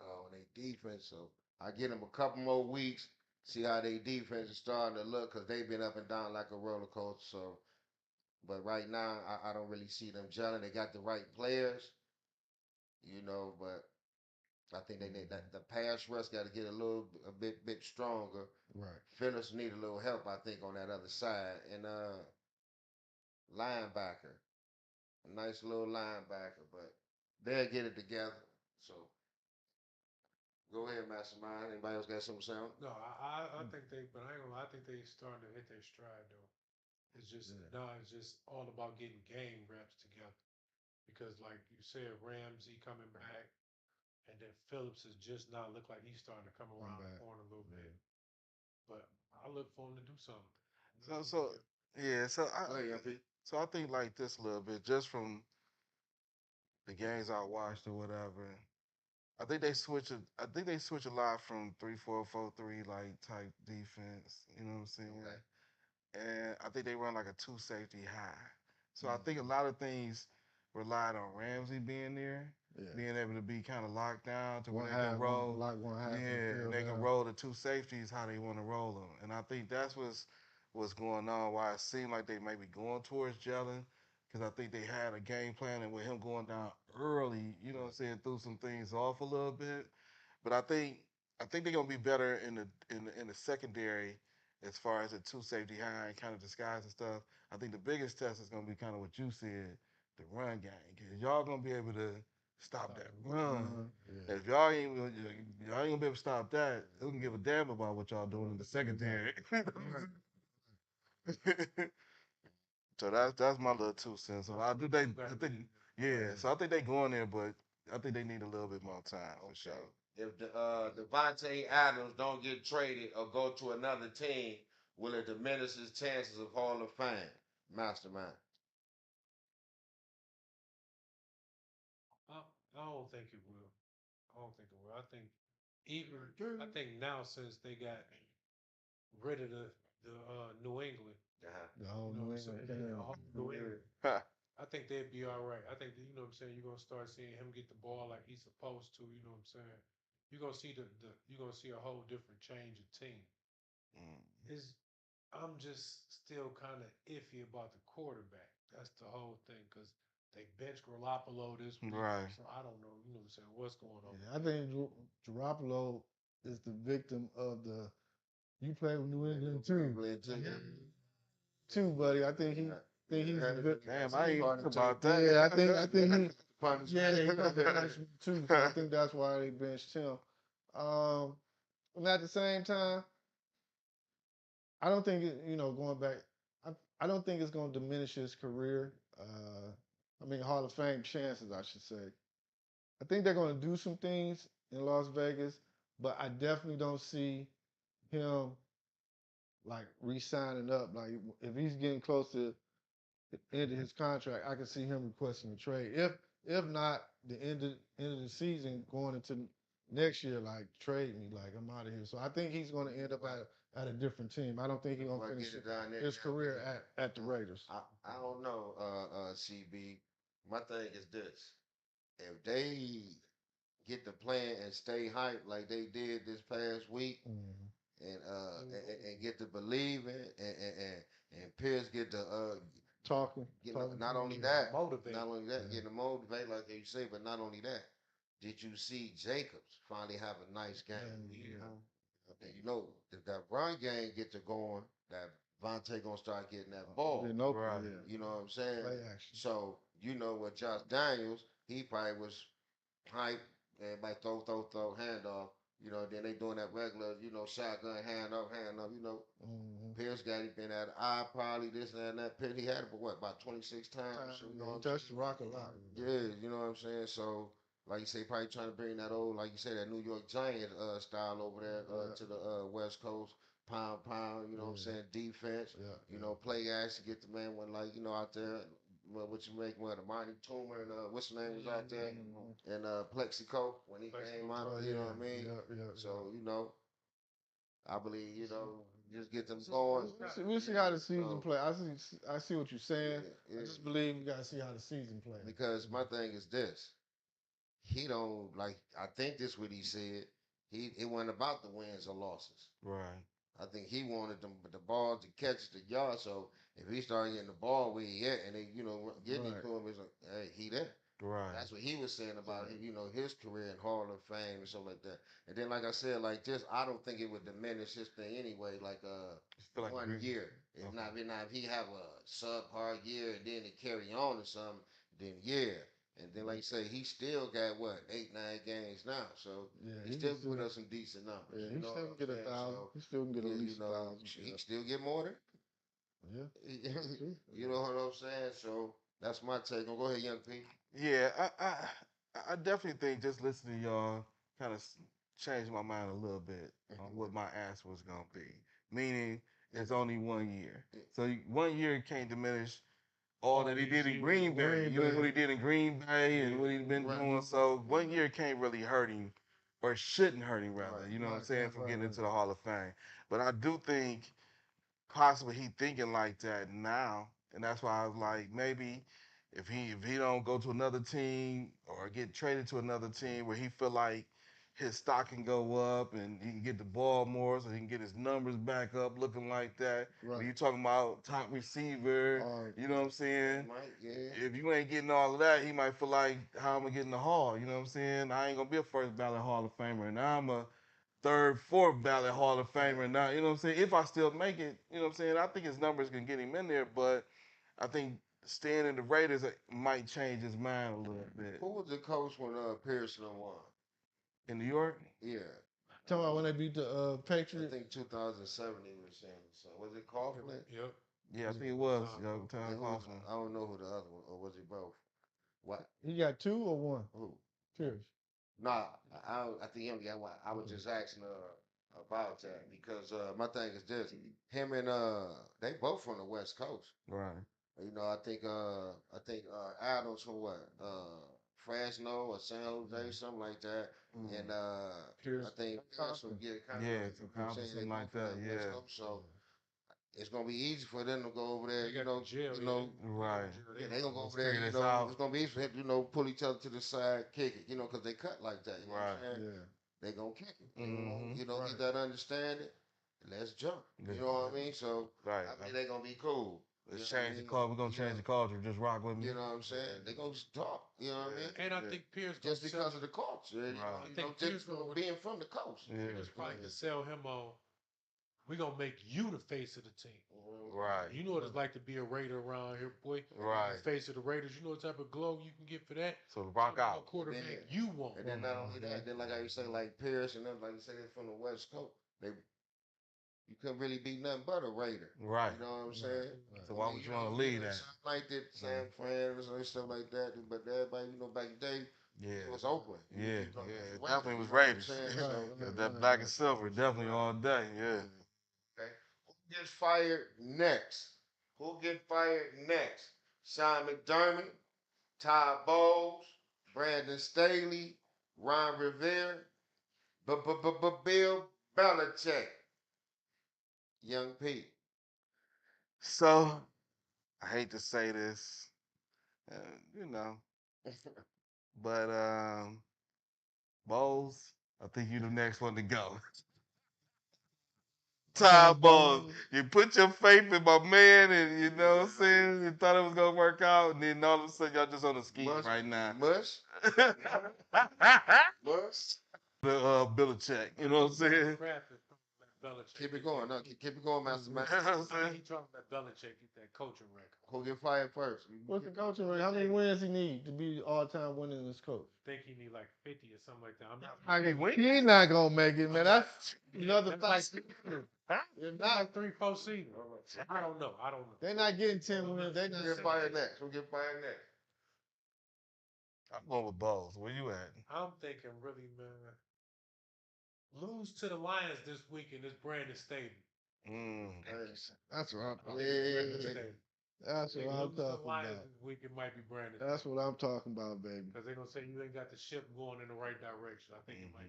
oh, they defense. So I get them a couple more weeks, see how they defense is starting to look because they've been up and down like a roller coaster. So, but right now I don't really see them gelling. They got the right players, but I think they need Mhm. that the pass rush got to get a bit stronger. Right. Phillips need a little help, I think, on that other side. And linebacker, a nice little linebacker, but they'll get it together. So go ahead, Mastermind. Anybody else got something to say on No, I think but I ain't gonna lie, I think they starting to hit their stride though. It's just Yeah. now it's just all about getting game reps together because, like you said, Ramsey coming back, and then Phillips is just now look like he's starting to come Come around the back. corner a little Yeah. bit. But I look for him to do something. So so yeah, so Go ahead, MP. I think like this a little bit just from the games I watched or whatever. I think they switch it. I think they switch a lot from 3-4-4-3 like type defense. You know what I'm saying? Okay. And I think they run like a two safety high. So I Mm. think a lot of things relied on Ramsey being there, Yeah. being able to be kind of locked down to where One they can half, roll. one half of the Yeah, and field they can down. roll the two safeties how they want to roll them. And I think that's what's going on. Why it seemed like they may be going towards gelling, because I think they had a game plan and with him going down early, you know what I'm saying, threw some things off a little bit. But I think they're gonna be better in the secondary as far as the two safety high and kind of disguise and stuff. I think the biggest test is gonna be kind of what you said, the run game, because y'all gonna be able to stop that run. Yeah. And if y'all ain't gonna be able to stop that, who can give a damn about what y'all doing in the secondary? So that's my little 2 cents. So I think yeah. So I think they going there, but I think they need a little bit more time for sure. If the Devontae Adams don't get traded or go to another team, will it diminish his chances of Hall of Fame? Mastermind. I don't think it will. I don't think it will. I think even I think now since they got rid of the New England, Uh-huh. The whole you know New what I'm England saying? thing. The whole New England. Huh. I think they'd be all right. I think that, you know what I'm saying, you're gonna start seeing him get the ball like he's supposed to, you know what I'm saying? You're gonna see the you're gonna see a whole different change of team. Mm. Is I'm just still kind of iffy about the quarterback. That's the whole thing, because they bench Garoppolo this week, Right. so I don't know, you know what I'm saying, what's going on. Yeah, I think Garoppolo is the victim of the. You play with New England too, buddy. I think he's the victim. Damn, I ain't think about that. Yeah, I think he. Yeah, they got the punishment too. So I think that's why they benched him. And at the same time, I don't think going back. I don't think it's going to diminish his career. I mean Hall of Fame chances, I should say. I think they're going to do some things in Las Vegas, but I definitely don't see him like re-signing up. Like if he's getting close to the end of his contract, I can see him requesting a trade. If not, the end of the season going into next year, like trade me, like I'm out of here. So I think he's going to end up at a different team. I don't think he's going to finish his career at the Raiders. I don't know, CB. My thing is this: if they get the plan and stay hyped like they did this past week, and get to believing, and Pierce get to Talking. not only that, Motivate. not only that, getting motivated like you say, but not only that, did you see Jacobs finally have a nice game? And that run game get to going, that Vontae gonna start getting that ball. Right. You know what I'm saying? Play action. So with Josh Daniels, he probably was hype. Everybody throw, handoff. Then they doing that regular, shotgun hand up. Pierce got him in that eye, probably this and that. He had it for what, about 26 times? He touched the rock a lot. Yeah, you know what I'm saying? So, like you say, probably trying to bring that old, like you say, that New York Giant style over there to the West Coast. Pound, you know what I'm saying? Defense, play action, get the man one like, out there. What you make with Amani Toomer and what's the name was out there? And Plexico when he came out, you know what I mean? So, I believe, just get them going. We'll see how the season play. I see what you're saying. I just believe we gotta see how the season plays. Because my thing is this. He don't like I think this what he said. It wasn't about the wins or losses. Right. I think he wanted the ball to catch the yard. So if he started getting the ball where he at and they, getting it to him, it's like, hey, he there. Right. That's what he was saying about his career in Hall of Fame and stuff like that. And then like I said, like this, I don't think it would diminish his thing anyway, like Like 1 year. If he have a subpar year and then to carry on or something, then yeah. And then like you say, he still got what, 8-9 games now. So he still put up some decent numbers. Yeah, he still can get 1,000. He still can get at least 1,000. He still get more than Yeah. you know what I'm saying? So That's my take. Go ahead, young P. Yeah, I definitely think just listening to y'all kind of changed my mind a little bit on what my answer was gonna be. Meaning, it's only 1 year, so 1 year can't diminish all that he did in Green Bay. You know what he did in Green Bay and what he's been doing. So 1 year can't really hurt him, or shouldn't hurt him rather. You know what I'm saying, from getting into the Hall of Fame. But I do think possibly he thinking like that now, and that's why I was like, maybe if he don't go to another team or get traded to another team where he feel like his stock can go up and he can get the ball more, so he can get his numbers back up, looking like that. Right. When you talking about top receiver, you know what I'm saying? Mike, yeah. If you ain't getting all of that, he might feel like, how am I getting the Hall? You know what I'm saying? I ain't gonna be a first ballot Hall of Famer, now I'm a third, fourth ballot Hall of Famer now. You know what I'm saying? If I still make it, you know what I'm saying? I think his numbers can get him in there, but I think staying in the Raiders might change his mind a little bit. Who was the coach when Pearson won? In New York? Yeah. Talking about when they beat the I Patriots. think 2007 he was saying. So was it Coughlin? Yep. Yeah, I think it was. Tom Tom And who was, Coughlin. I don't know who the other one, or was it both? What? He got 2 or 1? Who? Pierce. Nah, I think he only got one. I was just asking about that because my thing is this: him and they both from the West Coast. Right. You know, I think Adams from what Fresno or San Jose, something like that, and Pierce. I think Pierce from kind Yeah, of some you know what I'm saying, something they like both that. from the West Yeah. Coast, so it's gonna be easy for them to go over there. They got the jail, Right. Yeah, they gonna go over Let's there. figure You this know, out. it's gonna be easy for him, pull each other to the side, kick it. You know, because they cut like that. You know Right. what I'm saying? Yeah. They gonna kick it. They Mhm. gonna get that understanding. Let's jump. You know what I mean? So Right. I mean, they gonna be cool. Let's You know what I change the mean? culture. We're gonna You change know, the culture. Just rock with me. you know what I'm saying? They gonna talk. You know what I mean? And I think Pierce gonna Just sell because of the culture. You know, Right. I you think know, Pierce just gonna being from the coast. Yeah. Pierce probably can sell him on. We gonna make you the face of the team. Right. You know what it's like to be a Raider around here, boy. Right. The face of the Raiders. You know what type of glow you can get for that. So rock What out. quarterback you want. And then not only that, then like I say, like Pierce and them, like you say, they're from the West Coast. You couldn't really be nothing but a Raider. Right. You know what I'm saying? So why would you want to leave that? Something like that, San Fran and stuff like that. But everybody, back in the day, Yeah. it was Oakland. Yeah. You know, Yeah. it It definitely was you know what I'm Raiders. saying? So, That black and silver, definitely all day. Yeah. okay. Who gets fired next? Who get fired next? Sean McDermott, Todd Bowles, Brandon Staley, Ron Rivera, Bill Belichick, Young Pete. So I hate to say this, uh, you know, but Bowles, I think you the next one to go. Todd Bowles, you put your faith in my man, and you know what I'm saying. You thought it was gonna work out, and then all of a sudden y'all just on the ski right now. Mush. Mush. The Belichick, you know what I'm saying? Keep it going. No, keep it going, Master Man. He trying to let Belichick get that coaching record. Who get fired first? What's the coaching rate? How many wins he need to be all-time winningest coach? I think he need like 50 or something like that. I'm not. He's not gonna make it, man. That's another That's fact. It's not like 3-4 seasons. I don't know. They're not getting 10 wins. They Who not get fired next? Who get fired next? I'm going with Bowles. Where you at? I'm thinking really, man. Lose to the Lions this week in this Brandon Staley. That's what I'm talking Yeah. That's what I'm Lose to the talking Lions about. this week, it might be Brandon. That's what I'm talking about, baby. Because they're gonna say you ain't got the ship going in the right direction. I think it might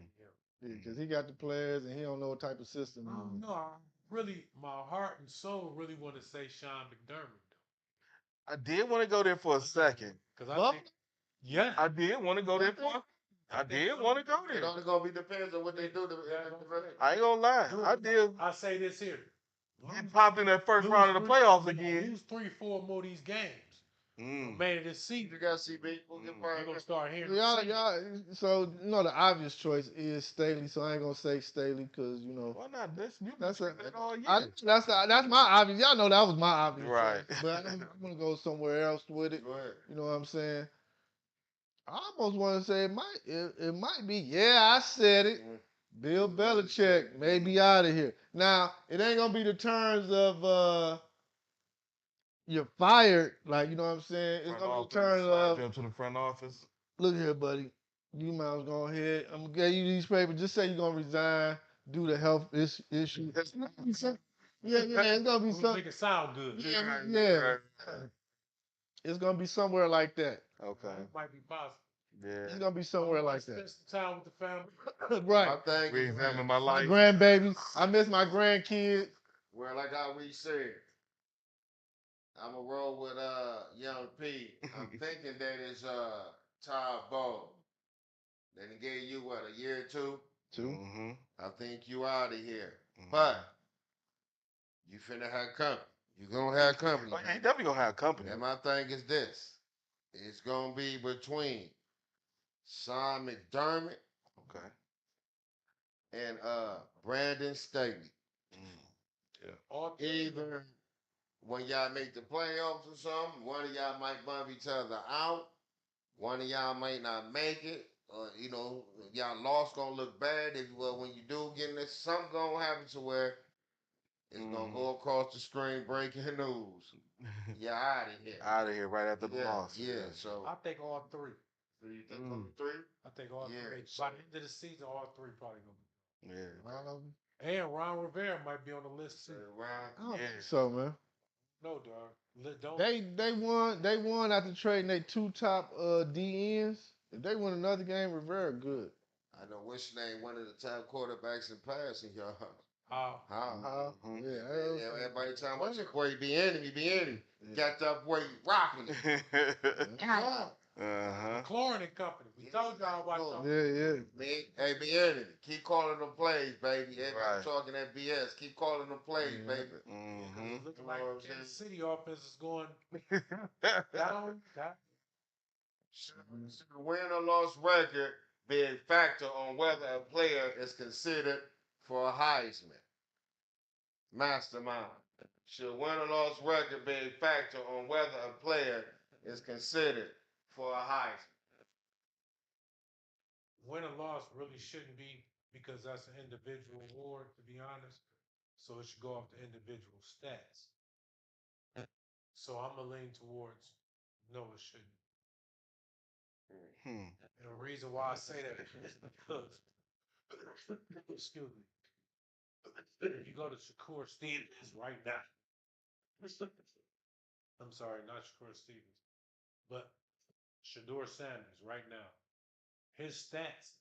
be him. Because he got the players and he don't know what type of system. I don't know. I really, my heart and soul really want to say Sean McDermott. I did want to go there for a second. Because I think, yeah, I did want to go there for. I did want to go It there. only gonna be depends on what they do. I ain't gonna lie. I did. I say this here. Get popped in that first round of the playoffs again. Lose 3-4 more of these games. Mm. Man, this season, You got CB. Who get fired they're gonna next? start hearing. So the obvious choice is Staley. So I ain't gonna say Staley because Why not? that's a, it all year. that's my obvious. Y'all know that was my obvious Right. choice. But I'm gonna go somewhere else with it. Go ahead. You know what I'm saying? I almost want to say it might be. Yeah, I said it. Bill Belichick may be out of here. Now it ain't gonna be the terms of you're fired. Like, you know what I'm saying? It's Front gonna be office, turned slide up. you up to the front office. Look here, buddy. You might as well go ahead. I'm gonna give you these papers. Just say you're gonna resign due to health issue. It's gonna be some- Yeah, yeah, it's gonna be We'll some. make it sound good. Yeah, yeah. It's gonna be somewhere like that. Okay. It might be possible. Yeah. It's gonna be somewhere like Spend that. some time with the family. My Right. thing is Re-examine this. my My life. grandbabies. I miss my grandkids. Well, like how we said, I'm a roll with Young P. I'm thinking that it's Todd Bowl. Then he gave you what, a year or two? Too. Mm-hmm. I think you out of here. But you finna have company. You gonna have company. Oh, yeah, he definitely gonna have company. And my thing is this. It's gonna be between Sean McDermott Okay. and Brandon Staley. Yeah. Either when y'all make the playoffs or something, one of y'all might bump each other out. One of y'all might not make it. Y'all loss gonna look bad if when you do get in this, something gonna happen to where it's gonna go across the screen, breaking news. You're out of here. Out of here right after the loss. Yeah. So I think all three. so you think three? I think all Yeah, three. so- By the end of the season, all three probably gonna Yeah. be. And Ron Rivera might be on the list too. I don't Yeah. think so, man. No, dog. Don't. They won after trading their two top DNs. If they win another game, Rivera good. I know what's your name, one of the top quarterbacks in passing yards. How? How? Mhm. Yeah, everybody talking about your boy be enemy. Got that boy rocking it. Yeah. Uh-huh. McLaurin and Company. We told y'all about Yeah, yeah. Hey, be enemy. Keep calling them plays, baby. Everybody Right. talking that BS. Keep calling them plays, Yeah. baby. Mm-hmm. It looks You know like what I'm Kansas saying? City offense is going down. Should the win or loss record be a factor on whether a player is considered for a Heisman? Mastermind. Should win or loss record be a factor on whether a player is considered for a Heisman? Win or loss really shouldn't be because that's an individual award, to be honest. So it should go off the individual stats. So I'm gonna lean towards no, it shouldn't. Hmm. And the reason why I say that is because, excuse me, if you go to Shakur Stevens right now, I'm sorry, not Shakur Stevens, but Shador Sanders right now, his stats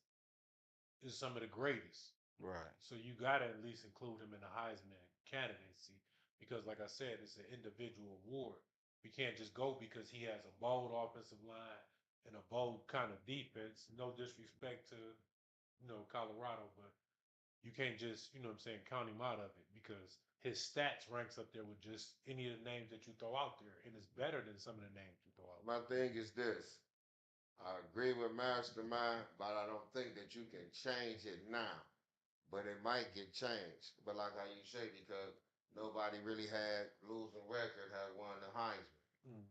is some of the greatest. Right. So you got to at least include him in the Heisman candidacy because, like I said, it's an individual award. We can't just go because he has a bold offensive line and a bold kind of defense. No disrespect to Colorado, but you can't just what I'm saying, count him out of it because his stats ranks up there with just any of the names that you throw out there, and it's better than some of the names you throw out. My thing is this. I agree with Mastermind, but I don't think that you can change it now. But it might get changed. But like how you say, because nobody really had losing record had won the Heisman. Mm.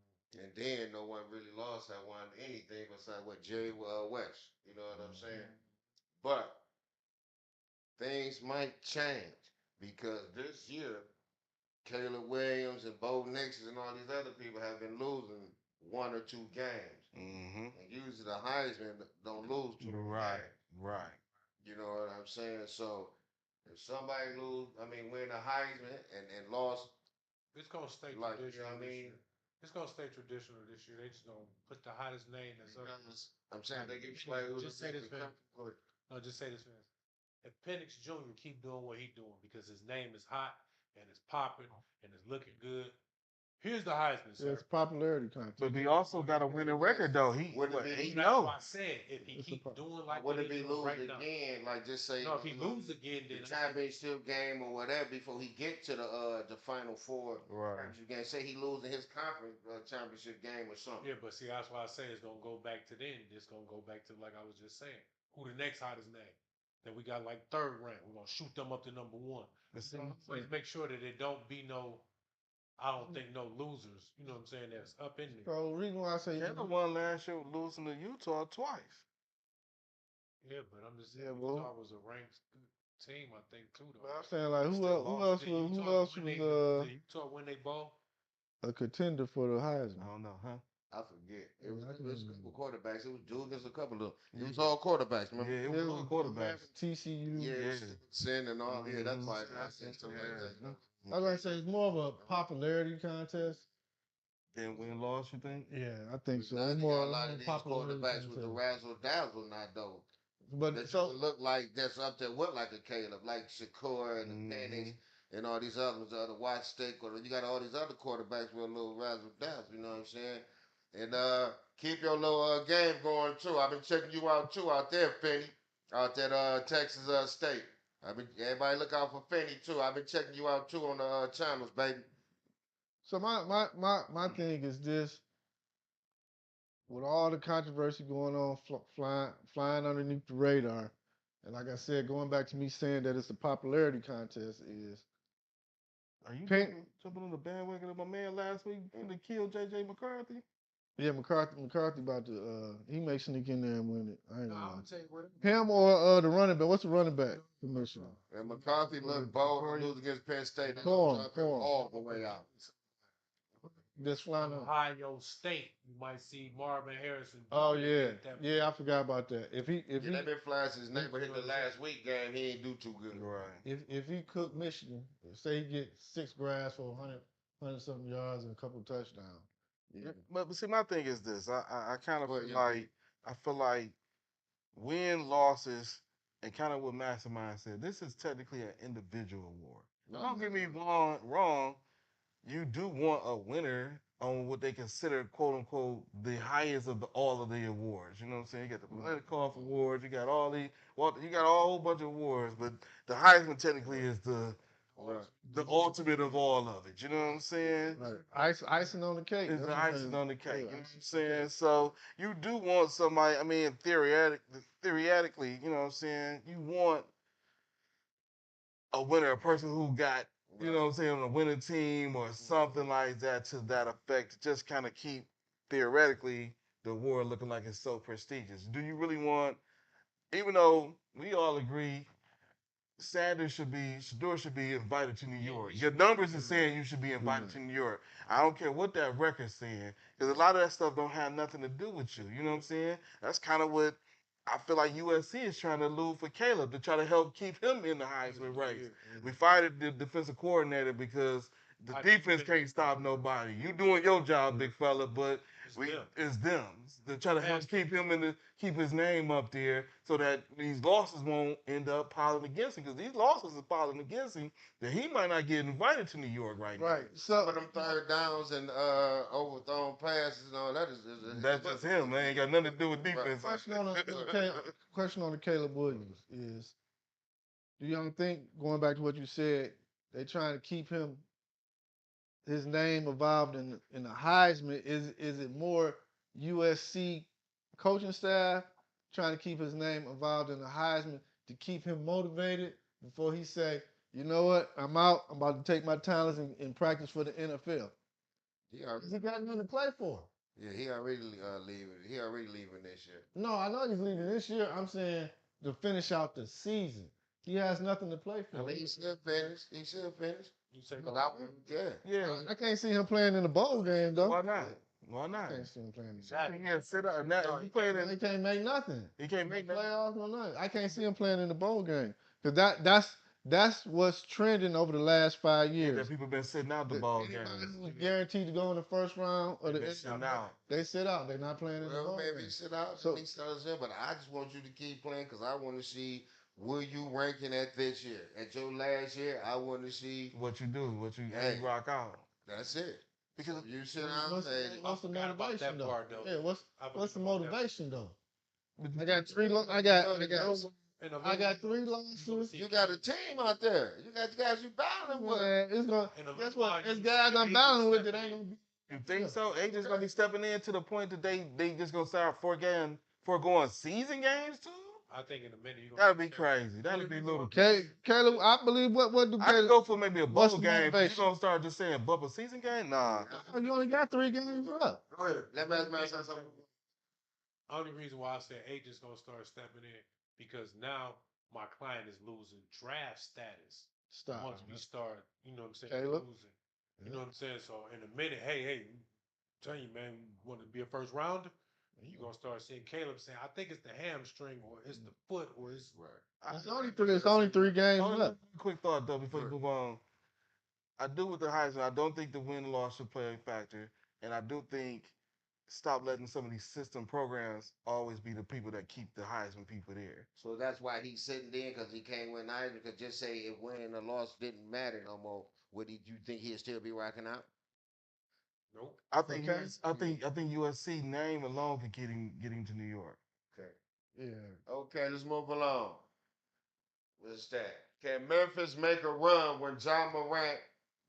And then no one really lost had won anything besides what Jerry West. You know what I'm saying? But things might change because this year Caleb Williams and Bo Nix and all these other people have been losing one or two games. Mm-hmm. And usually the Heisman don't lose to the Right. game. Right. You know what I'm saying? So if somebody win a Heisman and lost, It's gonna stay like, you traditional. know what I mean? It's gonna stay traditional this year. They just gonna put the hottest name that's up. Because I'm saying they give somebody who's Just say this, man. comfortable. No, just say this, man. If Penix Jr. keep doing what he's doing because his name is hot and it's popping and it's looking good, here's the Heisman, Yeah, sir. it's popularity contest. But he also got a winning record though. He Wouldn't it what, be- 8 That's no. why I said if he It's a keep pro- doing like Would what it he's be doing lose right now. again? Like just say No, if he lose again, the then championship game or whatever before he get to the Final Four. Right. You can say he losing his conference championship game or something. yeah, but see, that's why I say it's gonna go back to then. It's gonna go back to like I was just saying. Who the next hottest name? Then we got like third rank. We're gonna shoot them up to number one. Please make sure that it don't be no. I don't think no losers. You know what I'm saying? That's up in there. So the reason why I say Caleb won last year losing to Utah twice. Yeah, but I'm just saying. Yeah, Utah was a ranked team, I think, too. but Though. I'm saying like who Still else lost. was Did who else when was did Utah win they ball? a contender for the Heisman? I don't know, huh? I forget. It was, Yeah, I it can was a remember. couple quarterbacks. It was Julius, a couple of. It was all quarterbacks. Yeah, Remember? it Yeah, was all quarterbacks. TCU. Yeah, it was Yeah. Sin and all. Yeah, that's Mhm. why I said stuff like that. Yeah. I was gonna say it's more of a popularity contest. Then win loss, you think? Yeah, I think But so. now It's they got more, a it's lot more of these popularity quarterbacks with the contest. razzle dazzle now, though. But That you so would look like that's up there with like a Caleb, like Shakur and the Penix and all these others, the White Stick, or you got all these other quarterbacks with a little razzle dazzle, you know what I'm saying? And keep your little game going too. I've been checking you out too out there, Finney, out at Texas State. I've been everybody look out for Finney too. I've been checking you out too on the channels, baby. so my thing is this: with all the controversy going on, flying underneath the radar, and like I said, going back to me saying that it's a popularity contest is Are you Penn. jumping on the bandwagon of my man last week and to kill JJ McCarthy? Yeah, McCarthy about to he may sneak in there and win it. I ain't No, gonna I'm lie. gonna tell you what. Him or the running back. What's the running back commissioner? And McCarthy looked bold to lose against Penn State. They Corn, dropped him corn. all the way out. Just flying up. Ohio State, you might see Marvin Harrison. Oh Jr. yeah, get that- yeah. I forgot about that. If he Yeah, they been flashing his name, but hit the last week game, he ain't do too good. Right. if he cook Michigan, say he get 6 grabs for 100 something yards and a couple touchdowns. Yeah. But see, my thing is this: I kind of Well, feel yeah. like win losses and kind of what Mastermind said. This is technically an individual award. No, Don't get me wrong. You do want a winner on what they consider quote unquote the highest of all of the awards. You know what I'm saying? You got the Political Awards, you got all the you got a whole bunch of awards, but the Heisman technically is Right. the ultimate of all of it. You know what I'm saying? Right. Icing on the cake. It's That's the what I'm icing saying. on the cake. Yeah, You know what I'm icing on the saying? cake. So you do want somebody. I mean, theoretically, you know what I'm saying? You want a winner, a person who got, you know what I'm saying, on a winning team or something like that to that effect, to just kind of keep theoretically the award looking like it's so prestigious. Do you really want, even though we all agree Shador should be invited to New York. Your numbers are saying you should be invited to New York. I don't care what that record's saying, because a lot of that stuff don't have nothing to do with you. You know what I'm saying? That's kind of what I feel like USC is trying to elude for Caleb to try to help keep him in the Heisman race. We fired the defensive coordinator because the defense can't stop nobody. You doing your job, big fella, but it's them. To try to help keep his name up there so that these losses won't end up piling against him. Because these losses are piling against him that he might not get invited to New York right now. Right. Some So of them third downs and overthrown passes and all that is That's just him, man. Ain't got nothing to do with defense. question on the Caleb Williams is: do y'all think, going back to what you said, they trying to keep his name involved in the Heisman? Is it more USC coaching staff trying to keep his name involved in the Heisman to keep him motivated before he say, you know what, I'm out. I'm about to take my talents and practice for the NFL. he already, He got nothing to play for. yeah, he already leaving. He already leaving this year. No, I know he's leaving this year. I'm saying to finish out the season. He has nothing to play I for. mean, he should finish. He should finish. You say But yeah. Yeah. I can't see him playing in the bowl game though. Why not? Why I not? can't see him playing in the bowl. exactly. He can't sit out. Now, he playing He in. can't make nothing. He can't make that. Playoffs or nothing. I can't see him playing in the bowl game because that's what's trending over the last 5 Yeah, years. that people been sitting out the That ball anybody games. who's guaranteed to go in the first round or They the been sitting out. they sit out. They're not playing in the Well, bowl maybe he game. sit out. So- He starts in, but I just want you to keep playing because I want to see where you ranking at this year. At your last year, I want to see. What you do, how Hey. you rock out. That's it. Because So you sit down. What's, Hey, what's the forgot about motivation that though? part, though. Yeah, what's the motivation though? But I got three. I got 3 losses. you got a team out there. You got guys you battling with. Man, it's gonna. And the Guess reason why what? It's you guys I'm see battling with Steven that ain't gonna be. you think so? They just gonna be stepping in to the point that they just gonna start foregoing season games too? I think in a minute you're That'd be crazy. That'd be little. Caleb, I believe what do I could Caleb? go for maybe a What's bowl the game, but you motivation? gonna start just saying bump a season game? Nah. You only got 3 games up. Go ahead. Let me ask something. only reason why I said agents gonna start stepping in because now my client is losing draft status Stop. once we start, you know what I'm saying, Caleb? losing. You know what I'm saying? So in a minute, hey, tell you, man, you want to be a first rounder? And you're gonna start seeing Caleb saying, I think it's the hamstring or it's the foot or it's Right. It's only 3 games Only left. quick thought though before you Sure. move on. I do with the Heisman. I don't think the win loss should play a factor, and I do think stop letting some of these system programs always be the people that keep the Heisman people there. So that's why he's sitting there because he can't win either. Because just say if winning or loss didn't matter no more, would he? You think he'd still be rocking out? nope. I think Okay. I think USC name alone could get him to New York. Okay. Yeah. Okay, let's move along. What's that? Can Memphis make a run when John Morant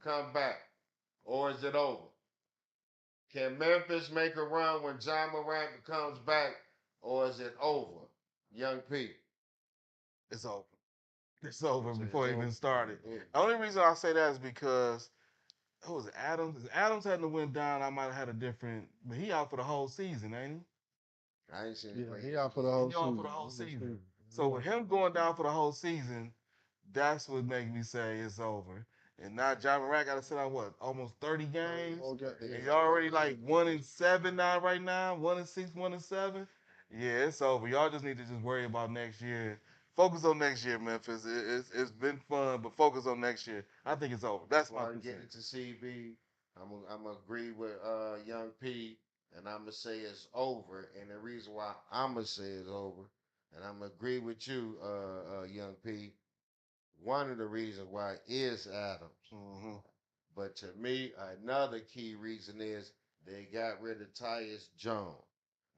come back, or is it over? Can Memphis make a run when John Morant comes back, or is it over? Young P. It's over. It's over So before it's it over. even started. Yeah. The only reason I say that is because who was it, Adams? If Adams hadn't went down, I might have had a different. But he out for the whole season, ain't I ain't seen Yeah, it play. he out for the he? whole He out season. for the whole season. So with him going down for the whole season, that's what makes me say it's over. And now John Morant got to sit out what almost 30 games. Okay, And yeah. you're already like 1-7 now right now, 1-6, 1-7. Yeah, it's over. Y'all just need to just worry about next year. Focus on next year, Memphis. It's been fun, but focus on next year. I think it's over. That's my Before I get concern. into CB, I'm gonna agree with Young P, and I'm gonna say it's over. And the reason why I'm gonna say it's over, and I'm gonna agree with you, Young P. One of the reasons why is Adams, Mm-hmm. but to me, another key reason is they got rid of Tyus Jones,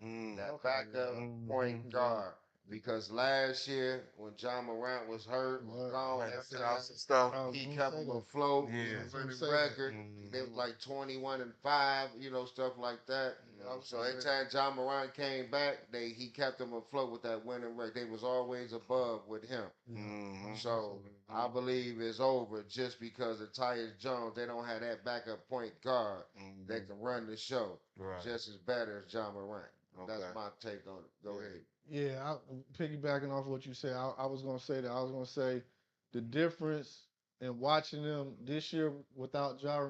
Mm. that Okay, backup Mhm. point guard. Because last year when John Morant was hurt, was Right. gone, Had to that sit out time, some stuff. I was he gonna kept say them that. afloat. Yeah. He I was was gonna winning say that. record. They was Mhm. like 21-5, stuff like that. I was So gonna every say time John Moran came back, he kept them afloat with that winning record. They was always above with him. yeah. Mhm. So I believe it's over just because of Tyus Jones. They don't have that backup point guard that Mhm. can run the show Right. just as bad as John Moran. That's Okay. my take on it. Go ahead. Yeah, piggybacking off what you said, I was gonna say that. I was gonna say the difference in watching them this year without Ja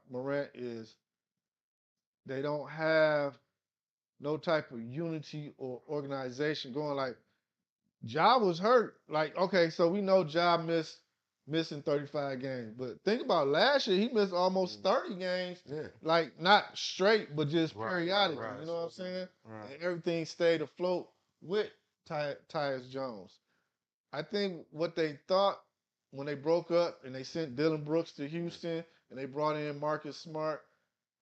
Morant is they don't have no type of unity or organization going. Like Ja was hurt. Like, okay, so we know Ja missing 35 games. But think about last year, he missed almost 30 games, Yeah. like not straight, but just Right, periodically. right. You know what I'm saying? Right. And everything stayed afloat with Tyus Jones. I think what they thought when they broke up and they sent Dylan Brooks to Houston and they brought in Marcus Smart,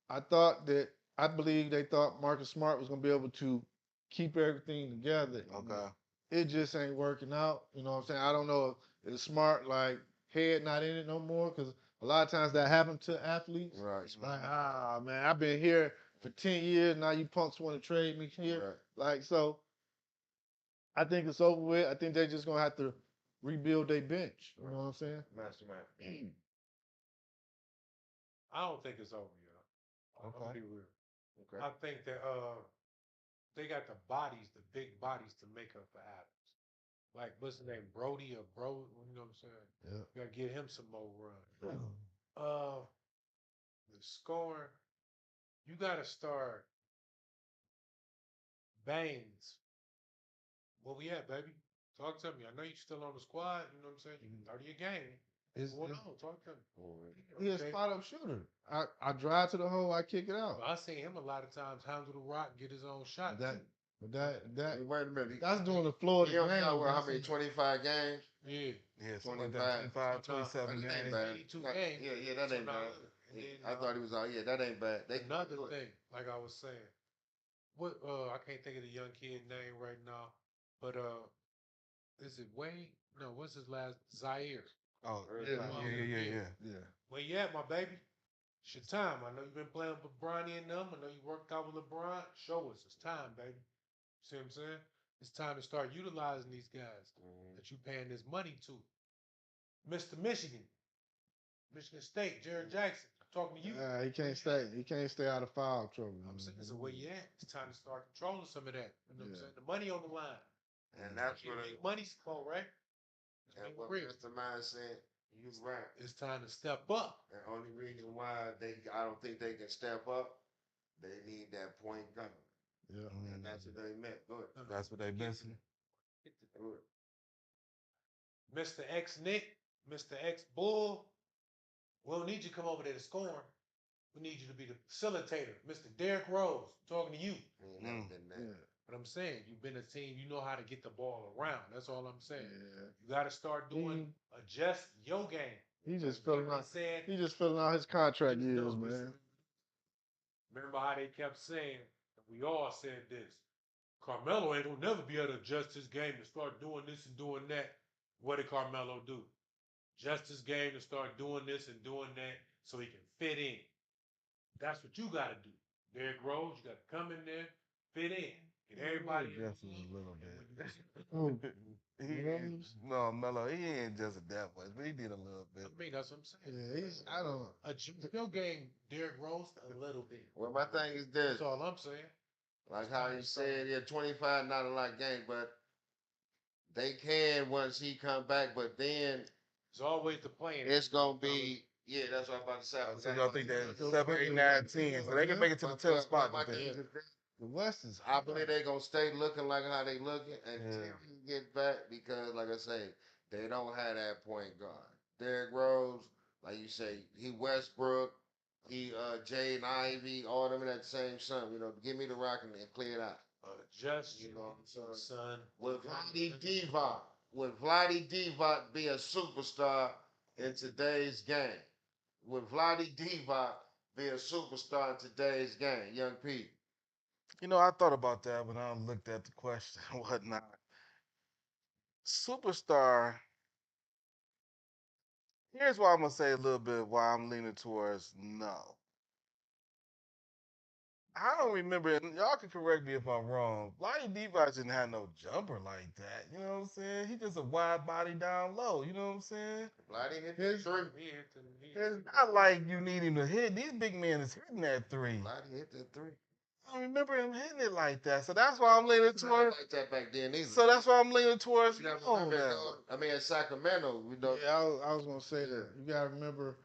I believe they thought Marcus Smart was gonna be able to keep everything together. Okay. It just ain't working out. You know what I'm saying? I don't know if it's Smart like head not in it no more because a lot of times that happens to athletes. Right. Like, man, I've been here for 10 years. Now you punks want to trade me here. Right. Like, so I think it's over with. I think they're just gonna have to rebuild their bench. You know what I'm saying? Mastermind. I don't think it's over, y'all. I'm gonna Okay. be real. Okay. I think that they got the bodies, the big bodies to make up for Adams. Like what's his name, Brody or Bro? You know what I'm saying? Yeah. You gotta get him some more run. Uh, the scoring, you gotta start Baines. Where we at, baby? Talk to me. I know you still on the squad. You know what I'm saying? You can 30 a game. It's, What's going on? Talk to me. he a Okay. spot up shooter. I drive to the hole, I kick it out. Well, I seen him a lot of times handle the rock, get his own shot. That, too. but that Hey, wait a minute. that's doing the Florida He only game. got how many? 25 games. Yeah. Yeah, something like 25. that. 25, Sometimes- 27 That ain't games. bad. 82 That- games. Yeah, that So ain't now bad. look, and then, I thought he was out. Yeah, that ain't bad. They another do it. thing, like I was saying, what I can't think of the young kid name right now, but is it Wayne? No, what's his last? Zaire. Oh, Yeah, yeah. Where you at, my baby? It's your time. I know you've been playing with Bronny and them. I know you worked out with LeBron. Show us. It's time, baby. See what I'm saying? It's time to start utilizing these guys that you paying this money to. Mr. Michigan, Michigan State, Jared Jackson. I'm talking to you. He can't stay. He can't stay out of foul trouble. I'm saying, so where you at? It's time to start controlling some of that. You know what I'm Yeah. saying? The money on the line. And that's Get what big money, come on, right? Let's and make it what real. Mr. Mind said. You're right. It's time to step up. The only reason why I don't think they can step up, they need that point guard. Yeah. And that's what they meant. Go ahead. That's what they missing. Go ahead. Mr. X Nick, Mr. X Bull, we don't need you to come over there to score. We need you to be the facilitator. Mr. Derrick Rose, talking to you. He ain't never been that. Yeah. But I'm saying, you've been a team, you know how to get the ball around. That's all I'm saying. Yeah. You got to start doing, adjust your game. He just Like filling they out. said, He just filling out his contract you years, know, man. remember how they kept saying, we all said this, Carmelo ain't gonna never be able to adjust his game to start doing this and doing that. What did Carmelo do? Adjust his game to start doing this and doing that so he can fit in. That's what you got to do. Derrick Rose, you got to come in there, fit in, get everybody in. Just a little bit. Oh, No, Melo, he ain't just that much, but he did a little bit. I mean, that's what I'm saying. yeah. I don't. Adjust your game, Derrick Rose, a little bit. Well, my thing is this. That's all I'm saying. Like how he said, yeah, 25 not a lot game, but they can once he come back. But then It's always the plan. it's gonna be, yeah, that's what I'm about to say. So y'all think that 7, 8, 9, 10, so they can make it to the 10th spot. My I think. thing is this. The West is. I believe they gonna stay looking like how they looking until Yeah. he get back because, like I say, they don't have that point guard. Derrick Rose, like you say, he Westbrook, he Jaden Ivey, all them in that same son. You know, give me the rock and clear it out. Adjust, You know what I'm saying? son. Would Vladdy Divac be a superstar in today's game? Would Vladdy Divac be a superstar in today's game, young Pete? You know, I thought about that when I looked at the question and whatnot. Superstar. Here's why I'm gonna say a little bit why I'm leaning towards no. I don't remember, and y'all can correct me if I'm wrong. Lonnie Divac didn't have no jumper like that. You know what I'm saying? He just a wide body down low. You know what I'm saying? Vladdy hit His- the three. It's not like you need him to hit. These big men is hitting that three. Vladdy hit that three. I don't remember him hitting it like that. So that's why I'm leaning Not towards. like that back then either. So that's why I'm leaning towards You gotta no remember, now. though, I mean, in Sacramento, we know. Yeah, I was gonna say that. You gotta remember,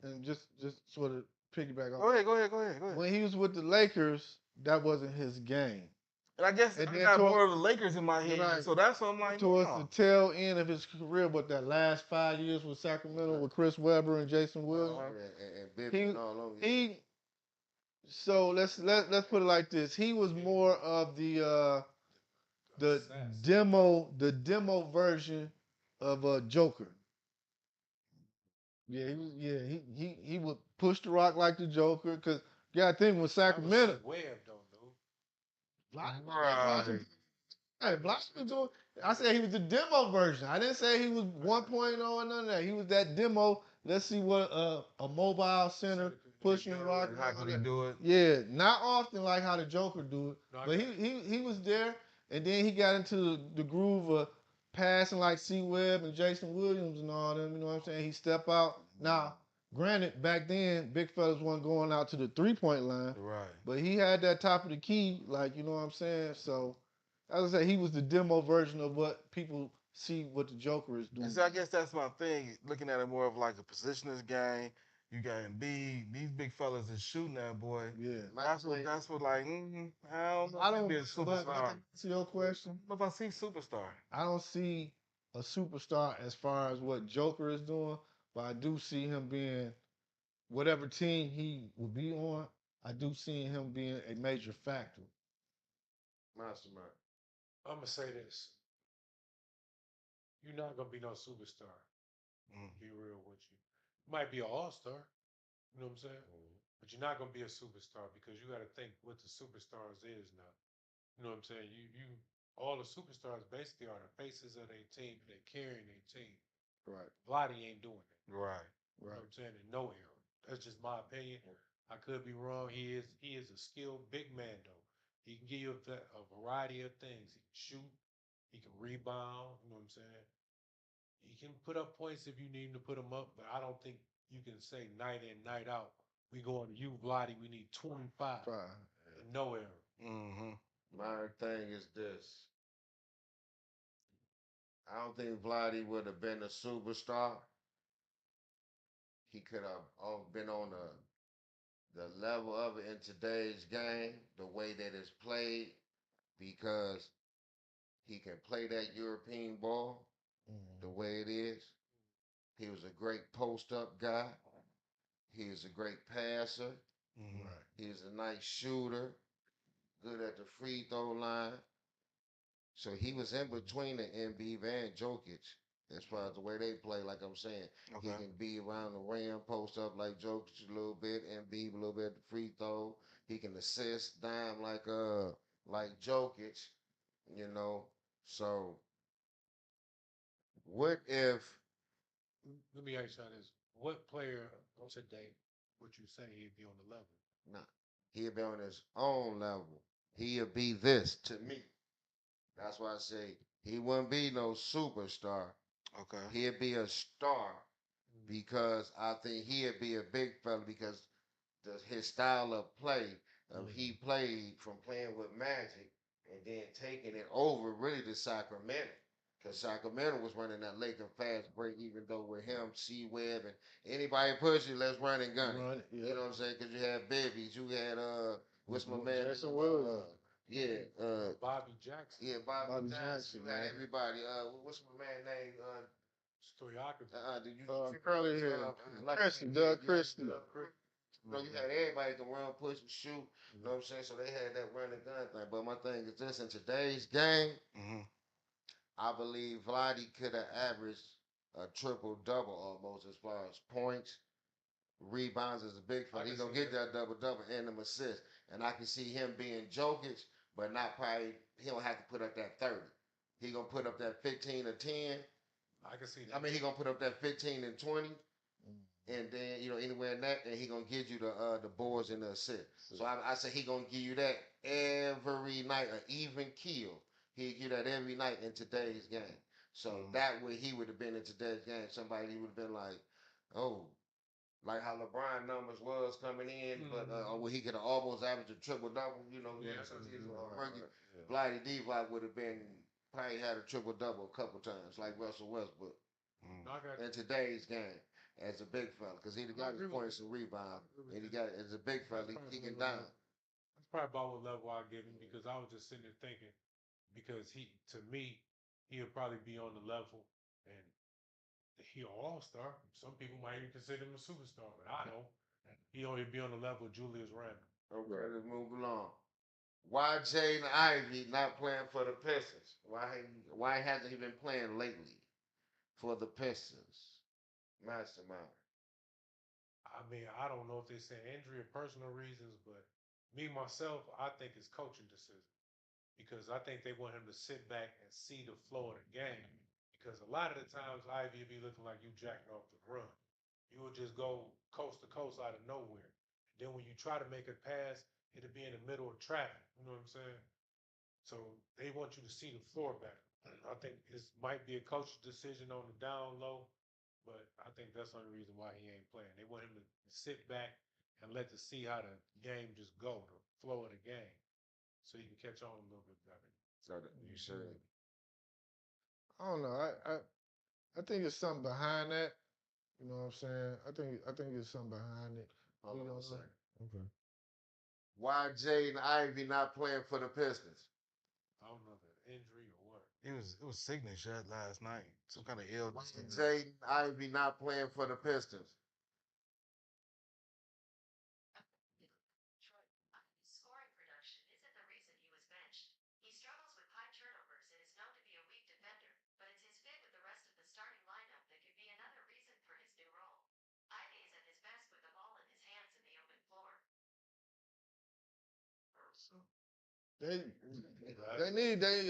and just sort of piggyback Go off. ahead, go ahead, go ahead, go ahead. When he was with the Lakers, that wasn't his game. And I guess And I then got toward- more of the Lakers in my head, Right. so that's what I'm like. Towards no. the tail end of his career, but that last 5 years with Sacramento with Chris Webber and Jason Williams, And Bibb he and all over. he. So let's put it like this: he was more of the demo version of a Joker. Yeah, he was. Yeah, he would push the rock like the Joker. Cause you gotta think with Sacramento, Webb don't know. Right. Hey, Block was doing. I said he was the demo version. I didn't say he was 1.0 or none of that. He was that demo. Let's see what a mobile center pushing the rock. How could he do it? Yeah, not often like how the Joker do it, No, I but got he was there, and then he got into the groove of passing like C Webb and Jason Williams and all them. You know what I'm saying? He step out. Now, granted, back then big fellas weren't going out to the 3-point line, Right. but he had that top of the key, like you know what I'm saying. So, as I say, he was the demo version of what people see what the Joker is doing. And so I guess that's my thing. Looking at it more of like a positionless game. You got Embiid. These big fellas is shooting that boy. Yeah. That's what like. I don't know. I if don't. he'd be a But superstar. to your question, But if I see superstar, I don't see a superstar as far as what Joker is doing, but I do see him being whatever team he will be on. I do see him being a major factor. Mastermind. I'm gonna say this. You're not gonna be no superstar. Be real with you. You might be an all-star. You know what I'm saying? But you're not gonna be a superstar because you got to think what the superstars is now. You know what I'm saying? You all the superstars basically are the faces of their team. They're carrying their team. Right. Vladdy ain't doing that. right? You know what I'm saying? In no era. That's just my opinion. I could be wrong. He is a skilled big man though. He can give you a variety of things. He can shoot. He can rebound. You know what I'm saying? He can put up points if you need him to put them up, but I don't think you can say night in, night out, we going to you, Vladdy, we need 25. Fine. In no era. Mm-hmm. My thing is this. I don't think Vladdy would have been a superstar he could have been on the level of it in today's game, the way that it's played, because he can play that European ball the way it is. He was a great post up guy. He was a great passer. Mhm. Right. He was a nice shooter, good at the free throw line. So he was in between the Embiid and Jokic as far as the way they play. Like I'm saying, he Okay. can be around the rim, post up like Jokic a little bit, Embiid a little bit at the free throw. He can assist dime like Jokic, you know. So what if Let me ask you this: what player today would you say he'd be on the level? nah, he'll be on his own level? He'll be this to me. That's why I say he wouldn't be no superstar. Okay. He'd be a star Mm. because I think he'd be a big fella because his style of play of he played from playing with Magic and then taking it over really to Sacramento. Because Sacramento was running that Laker fast break, even though with him, C Webb, and anybody push you, let's run and gun it. Run it. You Yeah. know what I'm saying? Because you had Bibbies, you had what's my man? Jason Williams. Yeah, Bobby Jackson, yeah, Bobby, Bobby Jackson. Jackson, You had man. everybody. What's my man name? Stoyakov. Did you Curly hair. like Christian, Doug you had Christian. you had everybody can run, push, and shoot. You know what I'm saying? So they had that run and gun thing. But my thing is this: in today's game, Mhm. I believe Vladdy could have averaged a triple double almost as far as points, rebounds as a big I fella. He can gonna see get that. that double double and them assists. And I can see him being Jokic, but not probably he don't have to put up that 30. He gonna put up that 15 or 10. I can see that. I mean, he gonna put up that 15 and 20, and then anywhere in that, and he gonna give you the boards and the assist. So I say he gonna give you that every night, an even kill. He give that every night in today's game. So that way he would have been in today's game. Somebody would have been like, oh, like how LeBron numbers was coming in, but where he could have almost averaged a triple double. Yeah. Since he's a rookie, Blighty D Block would have been probably had a triple double a couple times, like Russell Westbrook No, I got in today's game as a big fella, because he got his points and rebound, and he got as a big fella, he can dime. That's probably about what level I give him because I was just sitting there thinking because to me, he'll probably be on the level and he an all-star. Some people might even consider him a superstar, but I don't. He only be on the level of Julius Randle. Okay, let's move along. Why Jaden Ivey not playing for the Pistons? Why hasn't he been playing lately for the Pistons? Mastermind. I mean, I don't know if they say injury or personal reasons, but me myself, I think it's coaching decision because I think they want him to sit back and see the flow of the game. Because a lot of the times, Ivy will be looking like you jacking off the run. You will just go coast to coast out of nowhere. Then when you try to make a pass, it'll be in the middle of traffic. You know what I'm saying? So they want you to see the floor better. I think it might be a coach's decision on the down low, but I think that's the only reason why he ain't playing. They want him to sit back and let to see how the game just go, the flow of the game, so he can catch on a little bit better. So you said I don't know. I think it's something behind that. You know what I'm saying? I think it's something behind it. hold You on know a second. Okay. Why Jaden Ivey not playing for the Pistons? I don't know if it's injury or what. It was sickness shot last night. Some kind of Why illness. Jaden Ivey not playing for the Pistons? Scoring production isn't the reason he was benched. He struggles with high turnovers and is known to be a weak defender, but it's his fit with the rest of the starting lineup that could be another reason for his new role. Ivy is at his best with the ball in his hands in the open floor.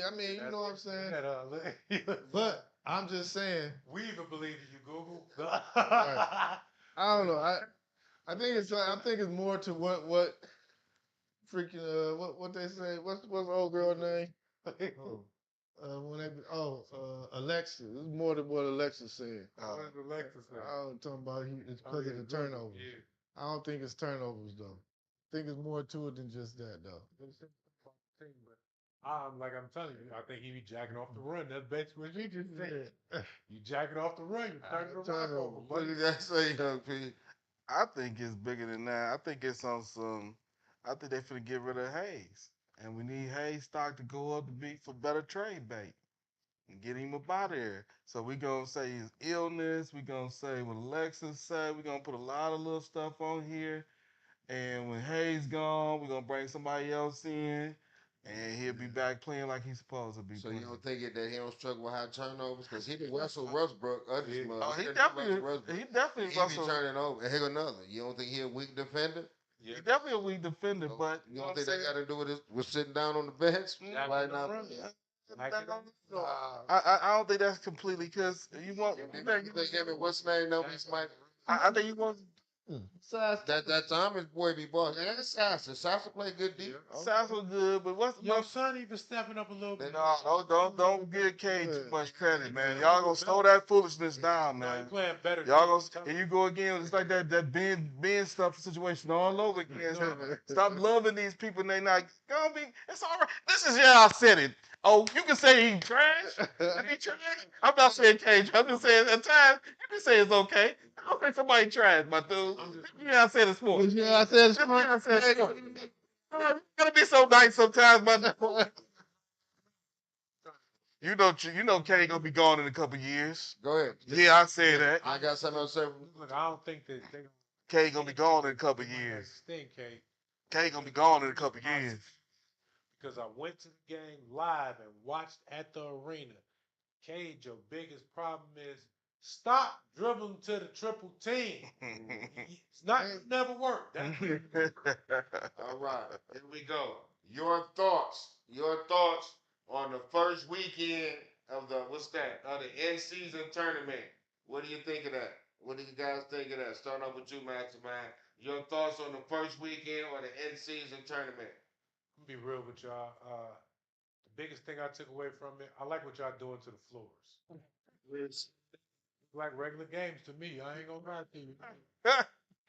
I mean, you know what I'm saying? But But I'm just saying, we even believe in you, Google. I don't know. I think it's more to what freaking what they say. What's the old girl name? When they Alexa. It's more than what Alexa said. What does Alexa say? I'm talking about it's Oh, because yeah, of the Google, turnovers. yeah. I don't think it's turnovers though. I think it's more to it than just that though. They said something about the team, but Like I'm telling you, I think he be jacking off the run. That's basically what he just said. You jacking off the run, you turning the rock over, What buddy. did that say, Young P? I think it's bigger than that. I think it's on some. I think they finna get rid of Hayes, and we need Hayes stock to go up to be for better trade bait and get him up out of there. So we gonna say his illness. We gonna say what Alexis said. We gonna put a lot of little stuff on here. And when Hayes gone, we gonna bring somebody else in, and he'll be back playing like he's supposed to be So you playing. don't think it that he don't struggle with high turnovers? Because he did Russell Westbrook, Yeah. Oh, he can do Russell Westbrook. he definitely He be Russell. turning over. And here another. You don't think he a weak defender? Yeah. He definitely a weak defender, So but you you know don't what I'm think that saying. got to do with with sitting down on the bench Jack right on the now? run. Like it on the No, run. I don't think that's completely because you want. You think him and what's his name? No, he's might. I think you want. That time his boy be boss. And it's Sasha. Sasha play good deep. Sounds so good, but what's Your son even stepping up a little bit. no, don't give K too much credit, man. Y'all gonna slow that foolishness down, No, he man. playing better. Y'all defense. gonna and you go again. It's like that Ben stuff situation all over again. Stop loving these people and they not gonna be. It's all right. This is yeah, I said it. Oh, you can say he trash. If he trash, I'm not saying K. I'm just saying at times you can say it's okay. I don't think somebody trash, my dude. Yeah, I said it's sports. Yeah, I said it's Yeah, I said it's sports. You gotta be so nice sometimes, my dude. You know, K gonna be gone in a couple years. Go ahead. Yeah, I said that. I got something else to say. Look, I don't think that they K gonna be gone in a couple years. stink, K. K gonna be gone in a couple years. Because I went to the game live and watched at the arena. Cage, your biggest problem is stop dribbling to the triple team. It's not never worked. All right, here we go. Your thoughts on the first weekend of the what's that? Of the end season tournament. What do you think of that? What do you guys think of that? Starting off with you, Mastermind. Your thoughts on the first weekend or the end season tournament? Be real with y'all. The biggest thing I took away from it, I like what y'all doing to the floors. It's like regular games to me. I ain't gonna lie to you.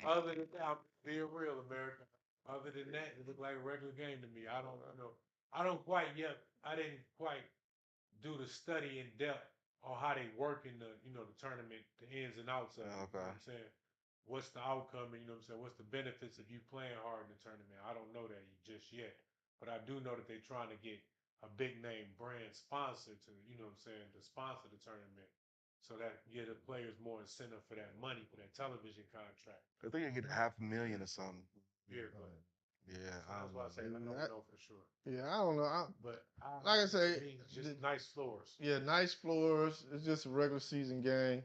Other than that, I'm being real, America. Other than that, it looked like a regular game to me. I don't know. I don't quite yet. I didn't quite do the study in depth on how they work in the the tournament, the ins and outs of it. You know Okay. what I'm saying? What's the outcome and you know what I'm saying? What's the benefits of you playing hard in the tournament? I don't know that just yet. But I do know that they're trying to get a big name brand sponsor to, you know what I'm saying, to sponsor the tournament. So that give the players more incentive for that money, for that television contract. I think you get $500,000 or something. Yeah, but Yeah, that's why I say I don't know for sure. Yeah, I don't know. But Like I say, to me, it's just nice floors. Yeah, nice floors. It's just a regular season game.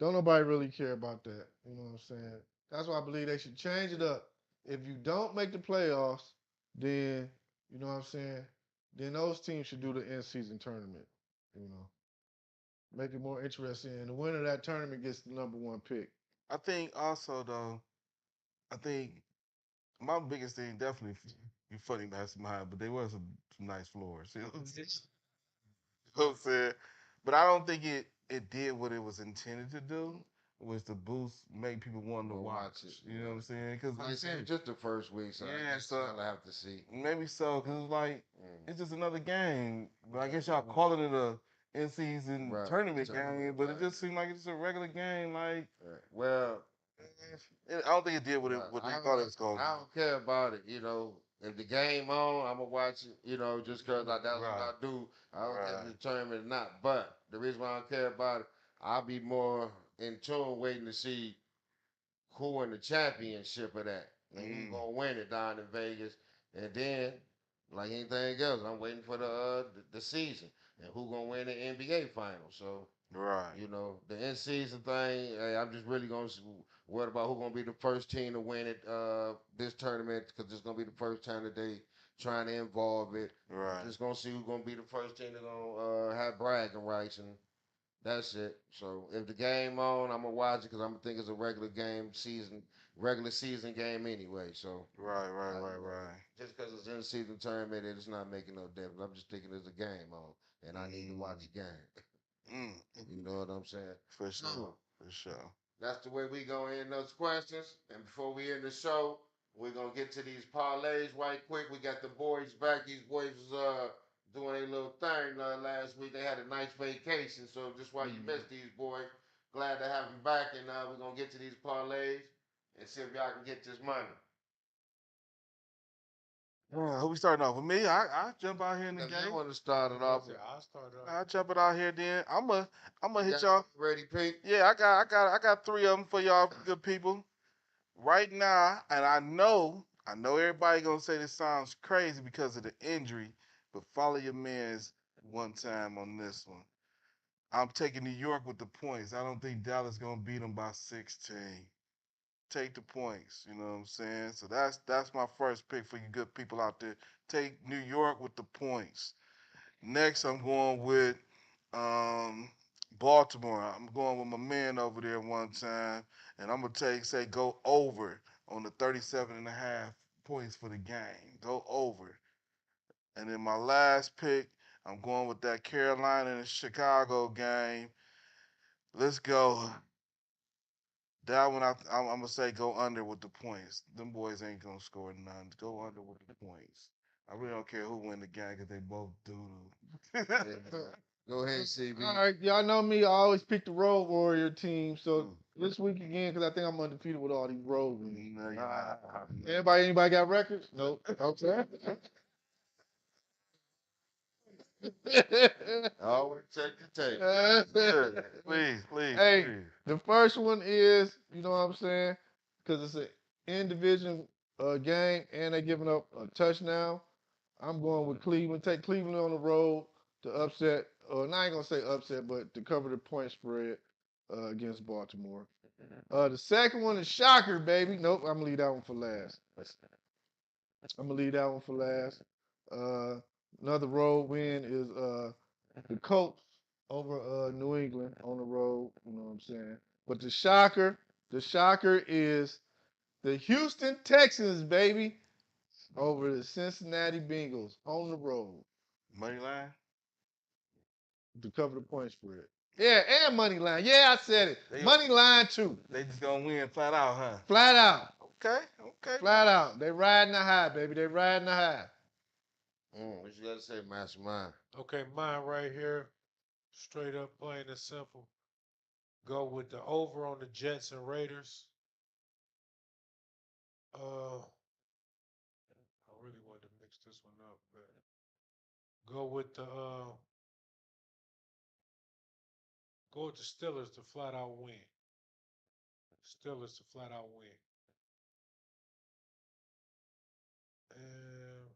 Don't nobody really care about that. You know what I'm saying? That's why I believe they should change it up. If you don't make the playoffs, then you know what I'm saying. Then those teams should do the in season tournament. You know, make it more interesting. And the winner of that tournament gets the number one pick. I think also though, I think my biggest thing definitely you funny mastermind, but they were some nice floors. You know what I'm saying? You know what I'm saying? But I don't think it did what it was intended to do, was to boost, make people want to Go watch. watch it. You know what I'm saying? Because Like I said, just the first week, so Yeah, I so- still have to see. maybe so, because it's like Mm. it's just another game. But I guess y'all calling it a in season Right, tournament tournament, game, but it right. just seemed like it's a regular game. Like Right. Well, I don't think it did what what they thought it was going to I do. don't care about it. You know, if the game on, I'm gonna watch it. You know, just cause that's what I Right. do. I don't care if Right. it's tournament or not. But the reason why I don't care about it, I'll be more in tune waiting to see who in the championship of that and who's gonna win it down in Vegas. And then, like anything else, I'm waiting for the season and who gonna win the NBA final. So. Right. You know, the in season thing, hey, I'm just really going to worry about who's going to be the first team to win it this tournament because it's going to be the first time that they trying to involve it. Right. Just going to see who's going to be the first team that's going to have bragging rights, and that's it. So if the game on, I'm going to watch it because I'm going to think it's a regular season game anyway. So Right. just because it's in season tournament, it's not making no difference. I'm just thinking there's a game on, and I need to watch the game. Mm. You know what I'm saying? For sure. So, For sure. that's the way we gonna end those questions. And before we end the show, we're gonna get to these parlays right quick. We got the boys back. These boys was doing a little thing last week. They had a nice vacation, so just why you missed these boys. Glad to have you back, and we're gonna get to these parlays and see if y'all can get this money. Who we starting off with me? I jump out here in the If you game. want to start it off, I'll start off. I jump it out here then. I'ma hit got y'all. ready, Pete. Yeah, I got three of them for y'all good people. Right now, and I know everybody gonna say this sounds crazy because of the injury, but follow your man's one time on this one. I'm taking New York with the points. I don't think Dallas gonna beat them by 16. Take the points. You know what I'm saying? So that's my first pick for you good people out there. Take New York with the points. Next, I'm going with um, Baltimore. I'm going with my man over there one time, and I'm gonna say go over on the 37 and a half points for the game. Go over. And then my last pick, I'm going with that Carolina and Chicago game. Let's go. That one, I'm gonna say go under with the points. Them boys ain't gonna score none. Go under with the points. I really don't care who win the game because they both doo doo. Go ahead, CB. All right, y'all know me. I always pick the Road Warrior team. So this week again, because I think I'm undefeated with all these road wins. No, you're not. Anybody got records? Nope. Okay. Always check the tape. Please, Hey, please. the first one is, you know what I'm saying? Because it's an in division game and they're giving up a touchdown. I'm going with Cleveland. Take Cleveland on the road to upset, or I ain't gonna say upset, but to cover the point spread against Baltimore. The second one is shocker, baby. Nope, I'm gonna leave that one for last. Another road win is the Colts over New England on the road. You know what I'm saying? But the shocker is the Houston Texans, baby, over the Cincinnati Bengals on the road Money line? to cover the point spread. Yeah, and money line. Yeah, I said it. They- Money line too. They just gonna win flat out, huh? Flat out. Okay. Flat out. They riding the high, baby. They riding the high. What you gotta say, Mastermind? Okay, mine right here, straight up plain and simple. Go with the over on the Jets and Raiders. I really wanted to mix this one up, but go with the Steelers to flat out win. Steelers to flat out win. And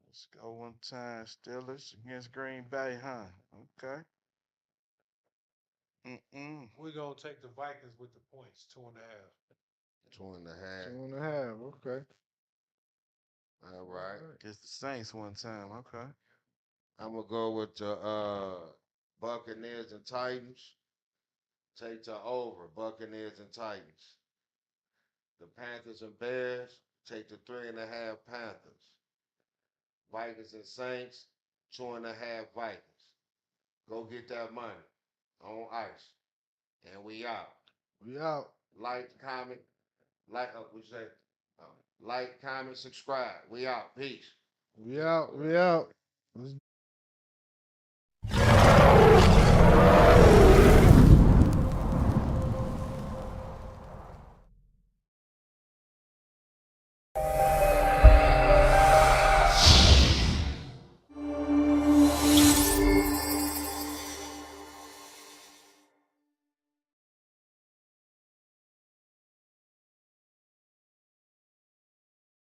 Let's go one time. Steelers against Green Bay, huh? Okay. we're gonna take the Vikings with the points, 2.5. 2.5. 2.5. Okay. All right. Against the Saints one time. Okay. I'm gonna go with the Buccaneers and Titans. Take the over, Buccaneers and Titans. The Panthers and Bears. Take the 3.5 Panthers. Vikings and Saints. 2.5 Vikings. Go get that money on ice, and we out. We out. Like, comment, what you say? Like, comment, subscribe. We out. Peace. We out. We out. Let's